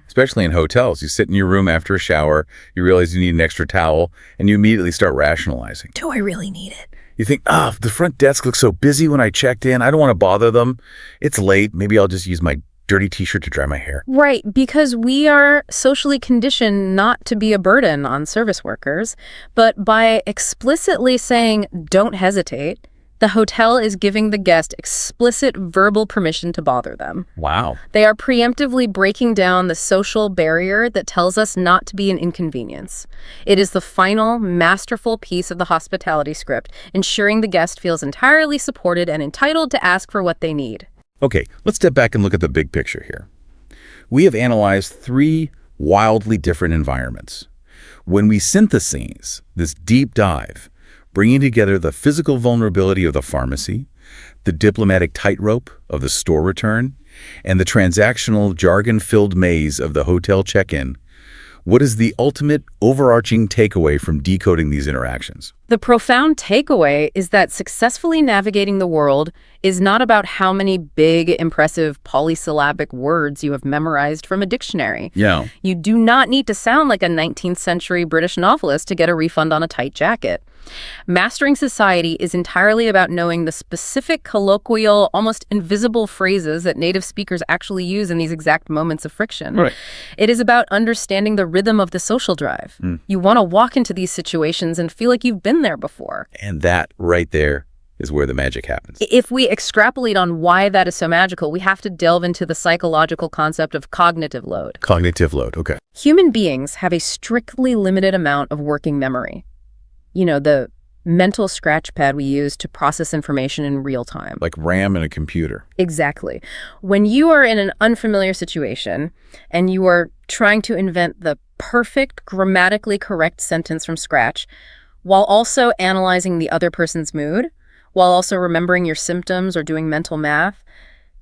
Especially in hotels. You sit in your room after a shower, you realize you need an extra towel, and you immediately start rationalizing. Do I really need it? You think, the front desk looks so busy when I checked in. I don't want to bother them. It's late. Maybe I'll just use my dirty t-shirt to dry my hair. Right, because we are socially conditioned not to be a burden on service workers, but by explicitly saying, "Don't hesitate," the hotel is giving the guest explicit verbal permission to bother them. Wow. They are preemptively breaking down the social barrier that tells us not to be an inconvenience. It is the final, masterful piece of the hospitality script, ensuring the guest feels entirely supported and entitled to ask for what they need. Okay, let's step back and look at the big picture here. We have analyzed 3 wildly different environments. When we synthesize this deep dive, bringing together the physical vulnerability of the pharmacy, the diplomatic tightrope of the store return, and the transactional jargon-filled maze of the hotel check-in, what is the ultimate overarching takeaway from decoding these interactions? The profound takeaway is that successfully navigating the world is not about how many big, impressive polysyllabic words you have memorized from a dictionary. Yeah. You do not need to sound like a 19th century British novelist to get a refund on a tight jacket. Mastering society is entirely about knowing the specific colloquial, almost invisible phrases that native speakers actually use in these exact moments of friction. Right. It is about understanding the rhythm of the social drive. You want to walk into these situations and feel like you've been there before. And that right there is where the magic happens. If we extrapolate on why that is so magical, we have to delve into the psychological concept of cognitive load. Cognitive load, okay. Human beings have a strictly limited amount of working memory. You know, the mental scratch pad we use to process information in real time. Like RAM in a computer. Exactly. When you are in an unfamiliar situation and you are trying to invent the perfect, grammatically correct sentence from scratch, while also analyzing the other person's mood, while also remembering your symptoms or doing mental math,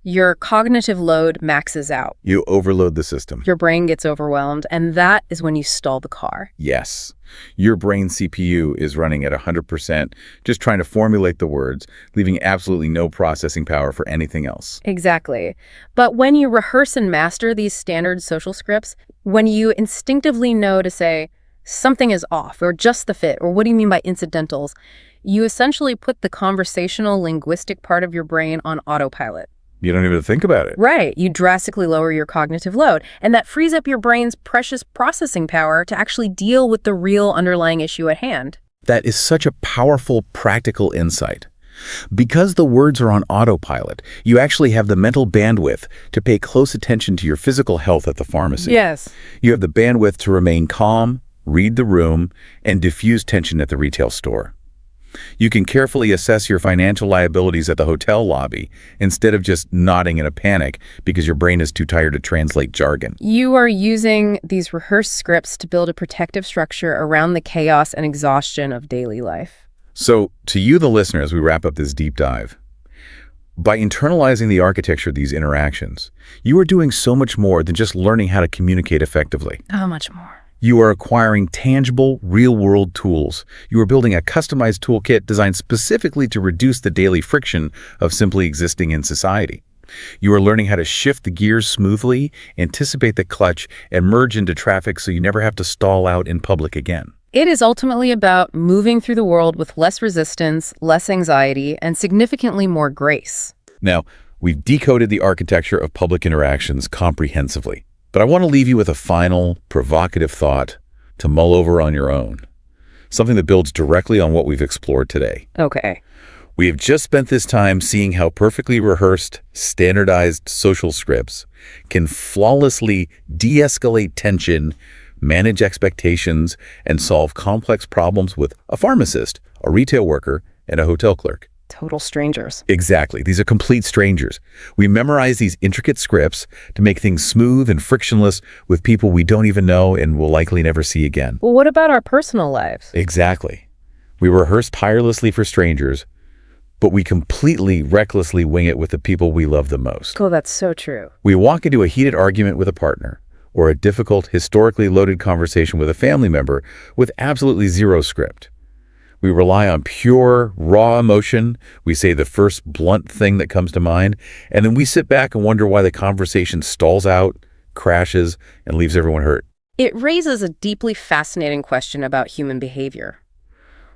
your cognitive load maxes out. You overload the system. Your brain gets overwhelmed, and that is when you stall the car. Yes. Your brain CPU is running at 100%, just trying to formulate the words, leaving absolutely no processing power for anything else. Exactly. But when you rehearse and master these standard social scripts, when you instinctively know to say, something is off, or just the fit, or what do you mean by incidentals, you essentially put the conversational linguistic part of your brain on autopilot. You don't even think about it. Right. You drastically lower your cognitive load, and that frees up your brain's precious processing power to actually deal with the real underlying issue at hand. That is such a powerful, practical insight. Because the words are on autopilot, you actually have the mental bandwidth to pay close attention to your physical health at the pharmacy. Yes. You have the bandwidth to remain calm, read the room, and diffuse tension at the retail store. You can carefully assess your financial liabilities at the hotel lobby instead of just nodding in a panic because your brain is too tired to translate jargon. You are using these rehearsed scripts to build a protective structure around the chaos and exhaustion of daily life. So, to you, the listener, as we wrap up this deep dive, by internalizing the architecture of these interactions, you are doing so much more than just learning how to communicate effectively. How much more? You are acquiring tangible, real-world tools. You are building a customized toolkit designed specifically to reduce the daily friction of simply existing in society. You are learning how to shift the gears smoothly, anticipate the clutch, and merge into traffic so you never have to stall out in public again. It is ultimately about moving through the world with less resistance, less anxiety, and significantly more grace. Now, we've decoded the architecture of public interactions comprehensively. But I want to leave you with a final, provocative thought to mull over on your own. Something that builds directly on what we've explored today. Okay. We have just spent this time seeing how perfectly rehearsed, standardized social scripts can flawlessly de-escalate tension, manage expectations, and solve complex problems with a pharmacist, a retail worker, and a hotel clerk. Total strangers. Exactly. These are complete strangers. We memorize these intricate scripts to make things smooth and frictionless with people we don't even know and will likely never see again. Well, what about our personal lives? Exactly. We rehearse tirelessly for strangers, but we completely, recklessly wing it with the people we love the most. Oh, that's so true. We walk into a heated argument with a partner or a difficult, historically loaded conversation with a family member with absolutely zero script. We rely on pure, raw emotion. We say the first blunt thing that comes to mind, and then we sit back and wonder why the conversation stalls out, crashes, and leaves everyone hurt. It raises a deeply fascinating question about human behavior.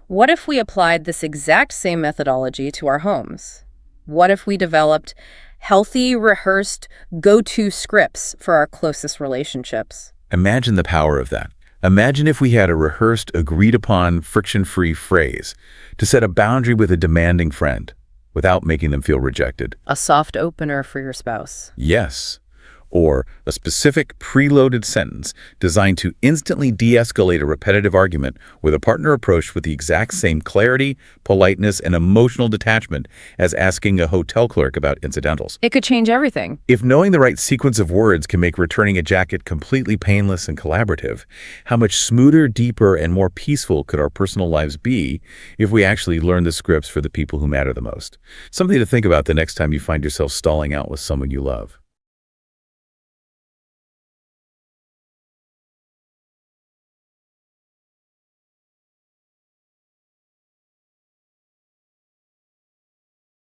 What if we applied this exact same methodology to our homes? What if we developed healthy, rehearsed, go-to scripts for our closest relationships? Imagine the power of that. Imagine if we had a rehearsed, agreed-upon, friction-free phrase to set a boundary with a demanding friend without making them feel rejected. A soft opener for your spouse. Yes. Or a specific preloaded sentence designed to instantly de-escalate a repetitive argument with a partner approached with the exact same clarity, politeness, and emotional detachment as asking a hotel clerk about incidentals. It could change everything. If knowing the right sequence of words can make returning a jacket completely painless and collaborative, how much smoother, deeper, and more peaceful could our personal lives be if we actually learn the scripts for the people who matter the most? Something to think about the next time you find yourself stalling out with someone you love.